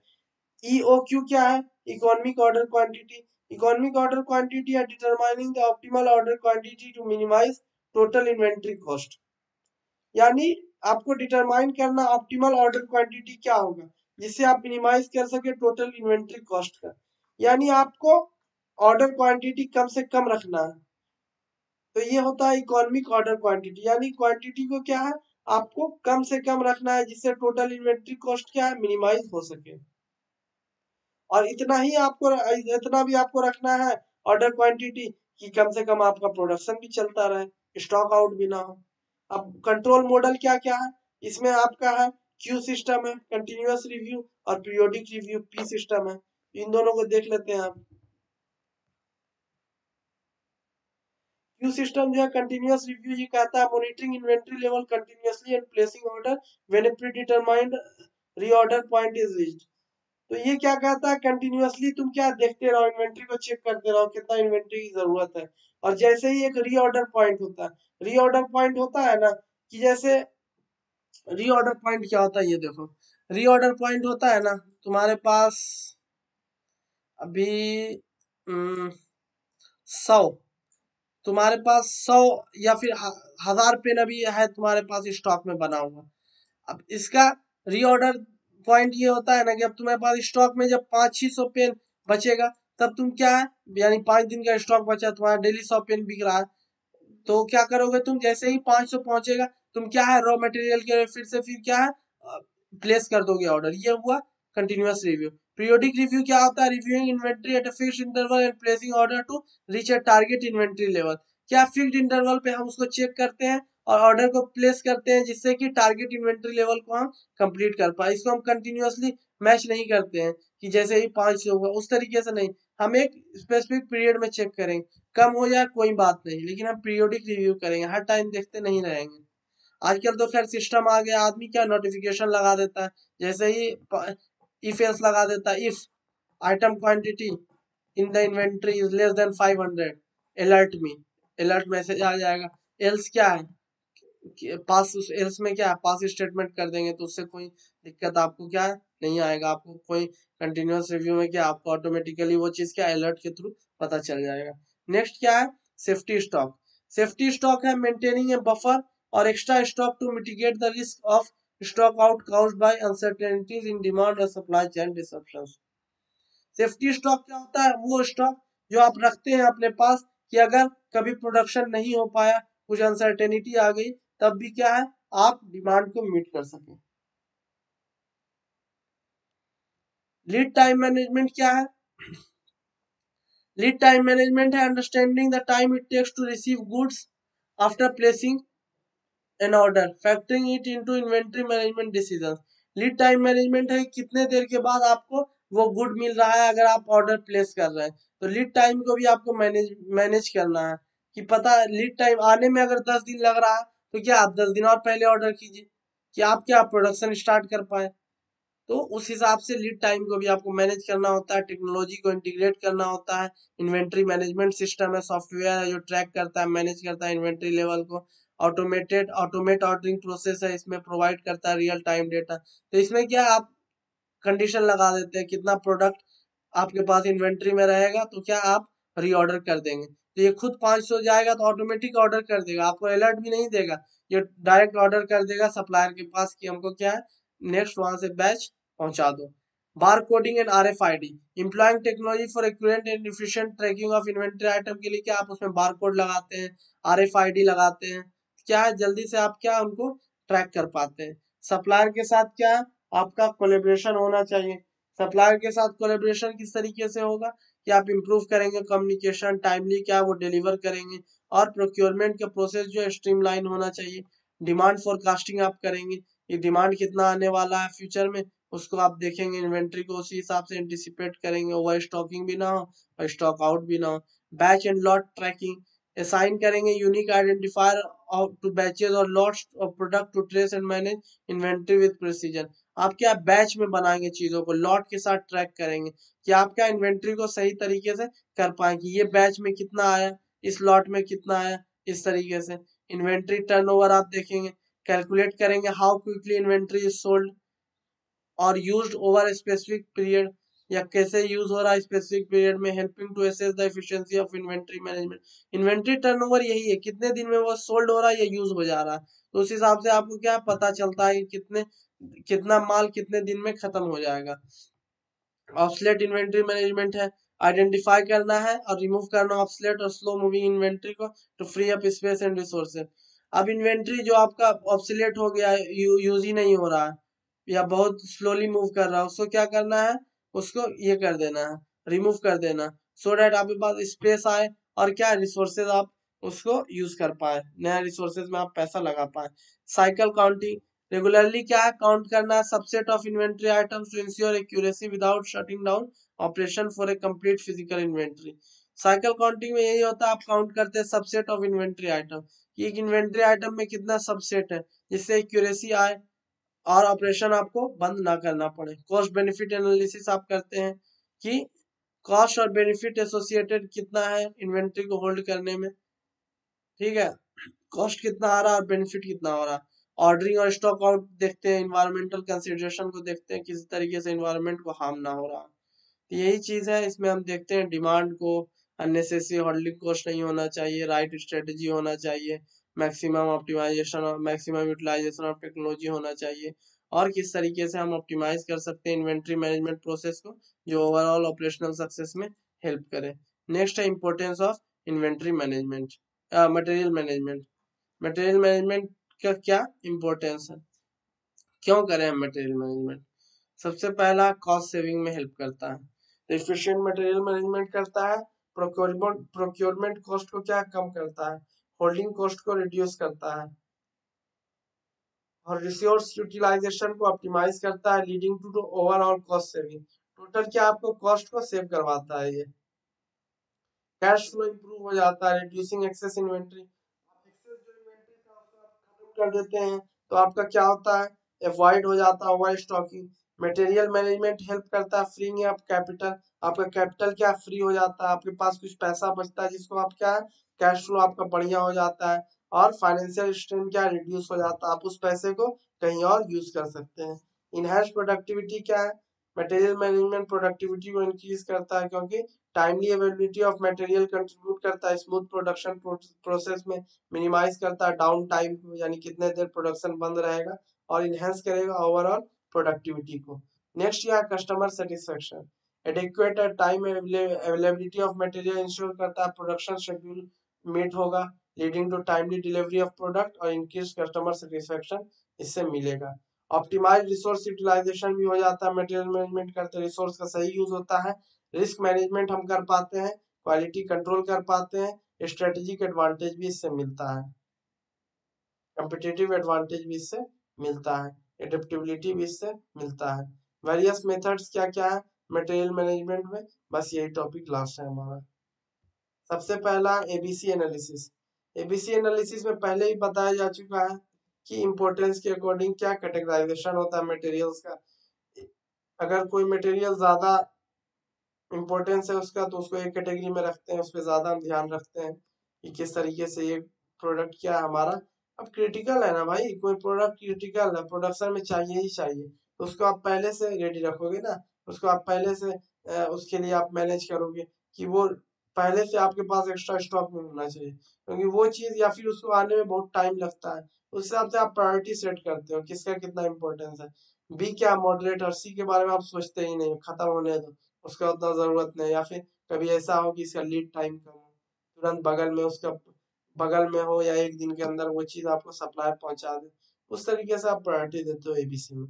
EOQ क्या है? Economic order quantity. Economic order quantity है determining the optimal order quantity to minimise total inventory cost. यानी आपको डिटरमाइन करना ऑप्टिमल ऑर्डर क्वांटिटी क्या होगा जिससे आप मिनिमाइज कर सके टोटल इन्वेंट्री कॉस्ट का। यानी आपको ऑर्डर क्वांटिटी कम से कम रखना है। तो ये होता है इकोनॉमिक ऑर्डर क्वांटिटी। यानी क्वांटिटी को क्या है आपको कम से कम रखना है जिससे टोटल इन्वेंट्री कॉस्ट क्या है मिनिमाइज हो सके। और इतना भी आपको रखना है ऑर्डर क्वांटिटी कि कम से कम आपका प्रोडक्शन भी चलता रहे, स्टॉक आउट भी ना हो। अब कंट्रोल मॉडल क्या क्या है इसमें? आपका है क्यू सिस्टम है, कंटिन्यूअस रिव्यू और पीरियोडिक रिव्यू पी सिस्टम है। इन दोनों को देख लेते हैं आप। क्यू सिस्टम जो है कंटिन्यूअस रिव्यू, ये कहता है monitoring inventory level continuously and placing order when A predetermined reorder point is reached. तो ये क्या कहता है कंटिन्यूअसली तुम क्या देखते रहो, इन्वेंट्री को चेक करते रहो कितना इन्वेंट्री की जरूरत है। और जैसे ही एक रीऑर्डर पॉइंट होता है, रीऑर्डर पॉइंट होता है ना कि जैसे रीऑर्डर पॉइंट क्या होता है ये देखो। रीऑर्डर पॉइंट होता है ना तुम्हारे पास अभी 100, तुम्हारे पास 100 या फिर 1000 पेन अभी है तुम्हारे पास स्टॉक में बना हुआ। अब इसका रीऑर्डर पॉइंट ये होता है ना कि अब तुम्हारे पास स्टॉक में जब 500-600 पेन बचेगा तब तुम क्या है, यानी 5 दिन का स्टॉक बचा तुम्हारा, डेली 100 पेन बिक रहा है, तो क्या करोगे तुम? जैसे ही 500 पहुंचेगा तुम क्या है रॉ मटेरियल के फिर क्या है प्लेस कर दोगे ऑर्डर। ये हुआ कंटिन्यूअस रिव्यू। पीरियोडिक रिव्यू क्या होता है? Reviewing inventory at a fixed interval and placing order to reach a target inventory level. क्या फिक्स्ड इंटरवल पे हम उसको चेक करते हैं और ऑर्डर को प्लेस करते हैं जिससे कि टारगेट इन्वेंट्री लेवल को हम कंप्लीट कर पाए। इसको हम कंटिन्यूअसली मैच नहीं करते हैं कि जैसे ही 5 से होगा उस तरीके से नहीं, हम एक स्पेसिफिक पीरियड में चेक करेंगे। कम हो जाए कोई बात नहीं, लेकिन हम पीरियोडिक रिव्यू करेंगे, हर टाइम देखते नहीं रहेंगे। आजकल तो खैर सिस्टम आ गया, आदमी क्या नोटिफिकेशन लगा देता है, जैसे ही इफ एल्स लगा देता है, if item quantity in the inventory is less than 500 alert me, alert message आ जाएगा। एल्स क्या है पास, एल्स में क्या है पास स्टेटमेंट कर देंगे तो उससे कोई दिक्कत आपको क्या है नहीं आएगा। आपको कोई कंटिन्यूअस रिव्यू में क्या आपको ऑटोमेटिकली वो चीज क्या अलर्ट के थ्रू पता चल जाएगा। नेक्स्ट क्या है? Safety stock. सेफ्टी स्टॉक है मेंटेनिंग ए बफर और extra stock to mitigate the risk of stock out caused by uncertainties in demand or supply chain disruptions। Safety stock क्या होता है? वो स्टॉक जो आप रखते हैं अपने पास कि अगर कभी प्रोडक्शन नहीं हो पाया, कुछ अनसर्टेनिटी आ गई, तब भी क्या है आप डिमांड को मीट कर सकें। लीड टाइम मैनेजमेंट क्या है? लीड टाइम मैनेजमेंट है understanding the time it takes to receive goods after placing an order factoring it into inventory management decisions. Lead time management है कितने देर के बाद आपको वो गुड मिल रहा है अगर आप ऑर्डर प्लेस कर रहे हैं। तो लीड टाइम को भी आपको मैनेज करना है कि पता लीड टाइम आने में अगर 10 दिन लग रहा है तो क्या आप 10 दिन और पहले ऑर्डर कीजिए कि आप क्या प्रोडक्शन स्टार्ट कर पाए। तो उस हिसाब से लीड टाइम को भी आपको मैनेज करना होता है, टेक्नोलॉजी को इंटीग्रेट करना होता है। इन्वेंट्री मैनेजमेंट सिस्टम है, सॉफ्टवेयर है जो ट्रैक करता है, मैनेज करता है इन्वेंट्री लेवल को। ऑटोमेट ऑर्डरिंग प्रोसेस है, इसमें प्रोवाइड करता है रियल टाइम डेटा। तो इसमें क्या आप कंडीशन लगा देते हैं कितना प्रोडक्ट आपके पास इन्वेंट्री में रहेगा तो क्या आप रीऑर्डर कर देंगे। तो ये खुद 500 जाएगा तो ऑटोमेटिक ऑर्डर कर देगा, आपको अलर्ट भी नहीं देगा, ये डायरेक्ट ऑर्डर कर देगा सप्लायर के पास कि हमको क्या है नेक्स्ट वहां से बैच पहुंचा दो। Bar coding and RFID employing technology for accurate and efficient tracking of inventory item के लिए क्या आप उसमें बार कोड लगाते हैं, RFID लगाते हैं, क्या है जल्दी से आप क्या उनको ट्रैक कर पाते हैं। सप्लायर के साथ क्या है आपका कोलेब्रेशन होना चाहिए। सप्लायर के साथ कोलेब्रेशन किस तरीके से होगा कि आप इंप्रूव करेंगे कम्युनिकेशन, टाइमली क्या वो डिलीवर करेंगे और प्रोक्योरमेंट का प्रोसेस जो है स्ट्रीमलाइन होना चाहिए। डिमांड फोरकास्टिंग आप करेंगे, ये डिमांड कितना आने वाला है फ्यूचर में, उसको आप देखेंगे, इन्वेंट्री को उसी हिसाब से एंटिसिपेट करेंगे, ओवर स्टॉकिंग भी ना हो और स्टॉक आउट भी ना हो। Batch and lot tracking, assign करेंगे यूनिक आइडेंटिफायर टू बैचेस और lots of product to trace and manage inventory with precision. आप क्या बैच में बनाएंगे चीजों को, लॉट के साथ ट्रैक करेंगे कि आप क्या इन्वेंट्री को सही तरीके से कर पाए कि ये बैच में कितना आया, इस लॉट में कितना आया, इस तरीके से। इन्वेंट्री टर्नओवर आप देखेंगे, कैलकुलेट करेंगे how quickly inventory is sold और यूज्ड ओवर स्पेसिफिक पीरियड, या कैसे यूज हो रहा है स्पेसिफिक पीरियड में, helping to assess the efficiency of inventory management. Inventory turnover यही है, कितने दिन में वो सोल्ड हो रहा है या यूज हो जा रहा है, तो उस हिसाब से आपको क्या पता चलता है कि कितना माल कितने दिन में खत्म हो जाएगा। ऑब्सलेट इन्वेंट्री मैनेजमेंट है, आइडेंटिफाई करना है और रिमूव करना ऑब्सलेट और स्लो मूविंग इन्वेंट्री को to free up space and resources. अब इन्वेंट्री जो आपका ऑब्सलेट हो गया है, यूज ही नहीं हो रहा है या बहुत स्लोली मूव कर रहा है, उसको क्या करना है, उसको ये कर देना है, रिमूव कर देना, सो डैट आपके पास स्पेस आए और क्या रिसोर्सेज आप उसको यूज कर पाए, नया रिसोर्सेज में आप पैसा लगा पाए। साइकिल काउंटिंग, रेगुलरली क्या है, काउंट करना है subset of inventory items to ensure accuracy without shutting down operation for a complete physical inventory. Cycle counting में यही होता है, आप काउंट करते हैं सबसेट ऑफ इन्वेंट्री आइटम, कि एक इन्वेंट्री आइटम में कितना सबसेट है, जिससे एक्यूरेसी आए और ऑपरेशन आपको बंद ना करना पड़े। कॉस्ट बेनिफिट एनालिसिस आप करते हैं कि कॉस्ट और बेनिफिट एसोसिएटेड कितना है इन्वेंट्री को होल्ड करने में, ठीक है, कॉस्ट कितना आ रहा है और बेनिफिट कितना हो रहा है। ऑर्डरिंग और स्टॉक आउट देखते हैं, इन्वायरमेंटल कंसिडरेशन को देखते हैं, किसी तरीके से इन्वायरमेंट को हार्म ना हो रहा। तो यही चीज है, इसमें हम देखते हैं डिमांड को, अननेसेसरी होल्डिंग कॉस्ट नहीं होना चाहिए, राइट स्ट्रेटेजी होना चाहिए, मैक्सिमम ऑप्टिमाइजेशन और मैक्सिमम यूटिलाइजेशन ऑफ टेक्नोलॉजी होना चाहिए, और किस तरीके से हम ऑप्टिमाइज कर सकते हैं इन्वेंट्री मैनेजमेंट प्रोसेस को जो ओवरऑल ऑपरेशनल सक्सेस में हेल्प करे। नेक्स्ट है importance of inventory management, material management. Material management का क्या इम्पोर्टेंस है, क्यों करें हम मटेरियल मैनेजमेंट। सबसे पहला, कॉस्ट सेविंग में हेल्प करता है, एफिशिएंट मटेरियल मैनेजमेंट करता है, प्रोक्योरमेंट कॉस्ट को क्या कम करता है, होल्डिंग कॉस्ट को रिड्यूस करता है, और रिसोर्स यूटिलाइजेशन को ऑप्टिमाइज करता है, leading to overall cost saving. Total क्या आपको कॉस्ट को सेव करवाता है ये। कैश फ्लो इंप्रूव हो जाता है, रिड्यूसिंग एक्सेस इन्वेंट्री, एक्सेस जो इन्वेंट्री था उसको आप खत्म कर देते हैं, तो आपका क्या होता है, अवॉइड हो जाता है overstocking. Material management help करता है फ्रीइंग अप कैपिटल, आपका कैपिटल क्या फ्री हो जाता है, आपके पास कुछ पैसा बचता है जिसको आप क्या है, कैश फ्लो आपका बढ़िया हो जाता है, और फाइनेंशियल स्ट्रेन क्या रिड्यूस हो जाता है, आप उस पैसे को कहीं और यूज कर सकते हैं। इनहेंस प्रोडक्टिविटी क्या है, मटेरियल मैनेजमेंट प्रोडक्टिविटी को इंक्रीज करता है, क्योंकि timely availability of material contribute करता है स्मूथ प्रोडक्शन प्रोसेस में, मिनिमाइज करता है डाउन टाइम को, यानी कितने देर प्रोडक्शन बंद रहेगा, और इनहेंस करेगा ओवरऑल प्रोडक्टिविटी को। नेक्स्ट यहाँ customer satisfaction, adequate time availability of material ensure करता है प्रोडक्शन शेड्यूल मीट होगा, leading to timely delivery of product और इंक्रीज कस्टमर सेटिस्फेक्शन इससे मिलेगा। ऑप्टिमाइज रिसोर्स यूटिलाइजेशन भी हो जाता है, मटेरियल मैनेजमेंट करते रिसोर्स का सही यूज होता है, रिस्क मैनेजमेंट हम कर पाते हैं, क्वालिटी कंट्रोल कर पाते हैं, स्ट्रेटेजिक एडवांटेज भी इससे मिलता है, कम्पिटिटिव एडवांटेज भी इससे मिलता है, एडेप्टेबिलिटी भी इससे मिलता है। वेरियस मेथड्स क्या क्या है मटेरियल मैनेजमेंट में, बस यही टॉपिक लास्ट है हमारा। सबसे पहला एबीसी एनालिसिस, एबीसी एनालिसिस में पहले ही बताया जा चुका है कि इंपॉर्टेंस के अकॉर्डिंग क्या कैटेगराइजेशन होता है मटेरियल्स का। अगर कोई मटेरियल ज्यादा इम्पोर्टेंस है उसका, तो उसको एक कैटेगरी में रखते हैं, उस पर ज्यादा हम ध्यान रखते हैं कि किस तरीके से ये प्रोडक्ट क्या है हमारा। अब क्रिटिकल है ना भाई, कोई प्रोडक्ट क्रिटिकल है, प्रोडक्शन में चाहिए ही चाहिए, तो उसको आप पहले से रेडी रखोगे ना, उसको आप पहले से उसके लिए आप मैनेज करोगे कि वो पहले से आपके पास एक्स्ट्रा स्टॉक में होना चाहिए, क्योंकि वो चीज या फिर उसको आने में बहुत टाइम लगता है, उस हिसाब से आप प्रायोरिटी सेट करते हो किसका कितना इंपॉर्टेंस है। बी क्या मॉडरेट, और सी के बारे में आप सोचते ही नहीं, खत्म होने दो, उसका उतना जरूरत नहीं, या फिर कभी ऐसा हो कि इसका लीड टाइम कम हो, तुरंत बगल में उसका बगल में हो या एक दिन के अंदर वो चीज आपको सप्लाई पहुंचा दे, उस तरीके से आप प्रायोरिटी देते हो एबीसी में।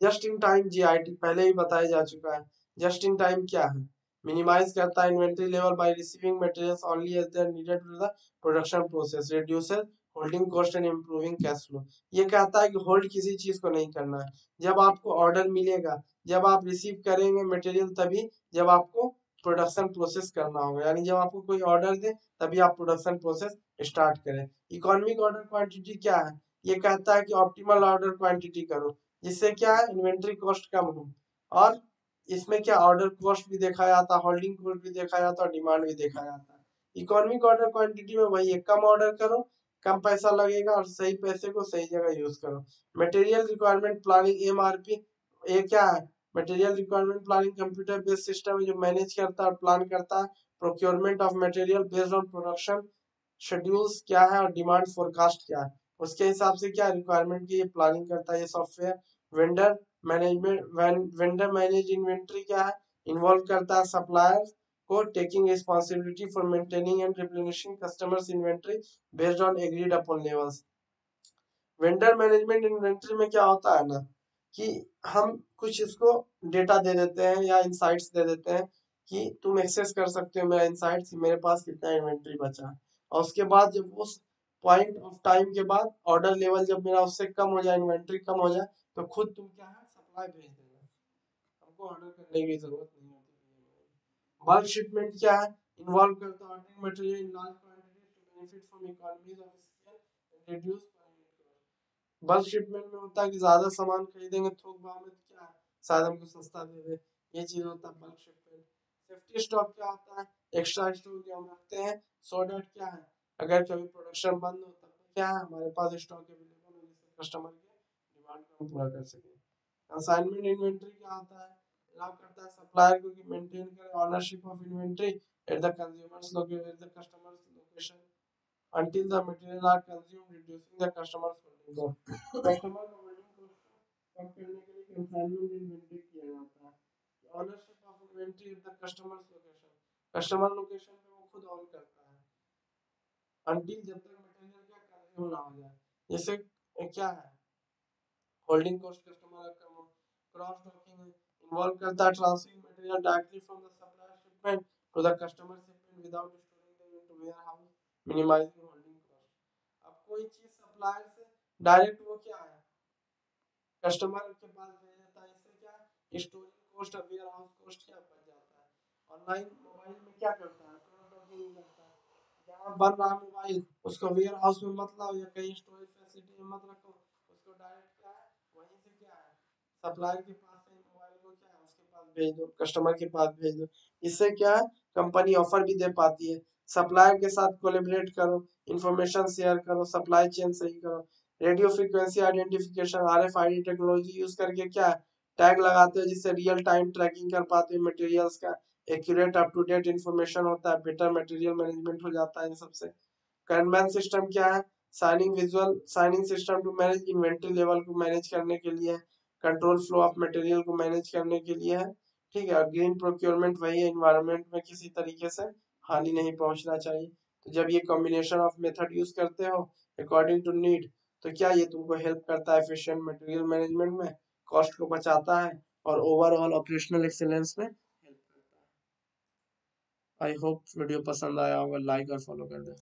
जस्ट इन टाइम जीआईटी पहले ही बताया जा चुका है, जस्ट इन टाइम क्या है, मिनिमाइज करता है inventory level by receiving materials only as they are needed to the production process, reduces holding cost and improving cash flow. ये कहता है कि होल्ड किसी चीज को नहीं करना है। जब आपको ऑर्डर मिलेगा, जब आप रिसीव करेंगे मटेरियल तभी, जब आपको प्रोडक्शन प्रोसेस करना होगा, यानी जब आपको कोई ऑर्डर दे तभी आप प्रोडक्शन प्रोसेस स्टार्ट करें। इकोनॉमिक ऑर्डर क्वांटिटी क्या है? ये कहता है कि ऑप्टिमल ऑर्डर क्वांटिटी करो, जिससे क्या है इन्वेंट्री कॉस्ट कम हो, और इसमें क्या ऑर्डर कॉस्ट भी देखा जाता है, होल्डिंग कॉस्ट भी देखा जाता है और डिमांड भी देखा जाता है। इकोनॉमिक ऑर्डर क्वांटिटी में वही है, कम ऑर्डर करो, कम पैसा लगेगा और सही पैसे को सही जगह यूज करो। मटेरियल रिक्वायरमेंट प्लानिंग एमआरपी, ये क्या है? Material requirement planning computer based system है जो मैनेज करता है और प्लान करता है procurement of material based on production schedules क्या है और डिमांड फोरकास्ट क्या है, उसके हिसाब से क्या रिक्वायरमेंट की ये प्लानिंग करता है ये software. Vendor management, vendor manage inventory क्या है? इन्वॉल्व करता है सप्लायर को taking responsibility for maintaining and replenishing customers inventory based on agreed upon levels. Vendor management inventory में क्या होता है ना, कि हम कुछ इसको डेटा दे देते हैं या इंसाइट्स दे देते हैं कि तुम एक्सेस कर सकते हो मेरा इंसाइट्स, मेरे पास कितना इन्वेंट्री बचा है, और उसके बाद जब उस पॉइंट ऑफ टाइम के बाद ऑर्डर लेवल जब मेरा उससे कम हो जाए, इन्वेंट्री कम हो जाए, तो खुद तुम क्या है सप्लाई भेज देना, हमको ऑर्डर करने की जरूरत नहीं होती। बल्क शिपमेंट क्या है? इन्वॉल्व करता है ordering material in large quantities to benefit from economies of scale and reduce. Bulk shipment में होता है कि ज्यादा सामान खरीदेंगे थोक भाव में, तो क्या है शायद हमको सस्ता दे दे, ये चीज होता है बल्क शिपमेंट। सेफ्टी स्टॉक क्या होता है? एक्स्ट्रा स्टॉक जो हम रखते हैं सो दैट क्या है अगर कभी प्रोडक्शन बंद हो तब क्या है हमारे पास स्टॉक अवेलेबल हो, जिससे कस्टमर के डिमांड को हम पूरा कर सकें। असाइनमेंट इन्वेंट्री क्या होता है? अलाउ करता है सप्लायर को कि मेंटेन करे ownership of inventory at the consumers location, at the customers location until the material are consumed, reducing the customer's holding cost. Customer का होल्डिंग कॉस्ट कम करने के लिए कंसाइनमेंट इन्वेंट्री किया जाता है। Ownership of inventory at the customers location, customer location पे वो खुद ऑन करता है until जब तक मटेरियल क्या कंज्यूम ना हो जाए। जैसे क्या है होल्डिंग कॉस्ट कस्टमर का कम हो। क्रॉस डॉकिंग इन्वॉल्व करता है transferring material directly from the supplier shipment to the customer shipment without storing them into warehouse, minimising holding cost. अब कोई चीज सप्लायर से डायरेक्ट वो क्या है कस्टमर के पास भेज देता है, इससे क्या है स्टोरिंग कॉस्ट और वेयर हाउस कॉस्ट क्या बच जाता है। ऑनलाइन मोबाइल में क्या करता है क्रॉस डॉकिंग करता है, जहाँ बन रहा मोबाइल उसको वेयर हाउस में मत लाओ या कहीं स्टोरेज फैसिलिटी में मत रखो, उसको डायरेक्ट क्या है वहीं से क्या है सप्लायर के पास से मोबाइल को क्या है उसके पास भेज दो, कस्टमर के पास भेज दो। इससे क्या है कंपनी ऑफर भी दे पाती है। सप्लायर के साथ कोलैबोरेट करो, इंफॉर्मेशन शेयर करो, सप्लाई चेन सही करो। Radio frequency identification RFID technology use करके क्या है टैग लगाते हो, जिससे रियल टाइम ट्रैकिंग कर पाते हो मटेरियल्स का, accurate up to date information होता है, बेटर मटेरियल मैनेजमेंट हो जाता है इन सबसे। कैनमैन सिस्टम क्या है? Signing visual signing system to manage inventory level को मैनेज करने के लिए, कंट्रोल फ्लो ऑफ मटेरियल को मैनेज करने के लिए है। ठीक है, और ग्रीन प्रोक्योरमेंट वही है एनवायरनमेंट में किसी तरीके से हानि नहीं पहुंचना चाहिए। तो जब ये कॉम्बिनेशन ऑफ मेथड यूज करते हो अकॉर्डिंग टू नीड, तो क्या ये तुमको हेल्प करता है एफिशिएंट मटेरियल मैनेजमेंट में, कॉस्ट को बचाता है और ओवरऑल ऑपरेशनल एक्सीलेंस में हेल्प करता है। आई होप वीडियो पसंद आया होगा, लाइक और फॉलो कर दे।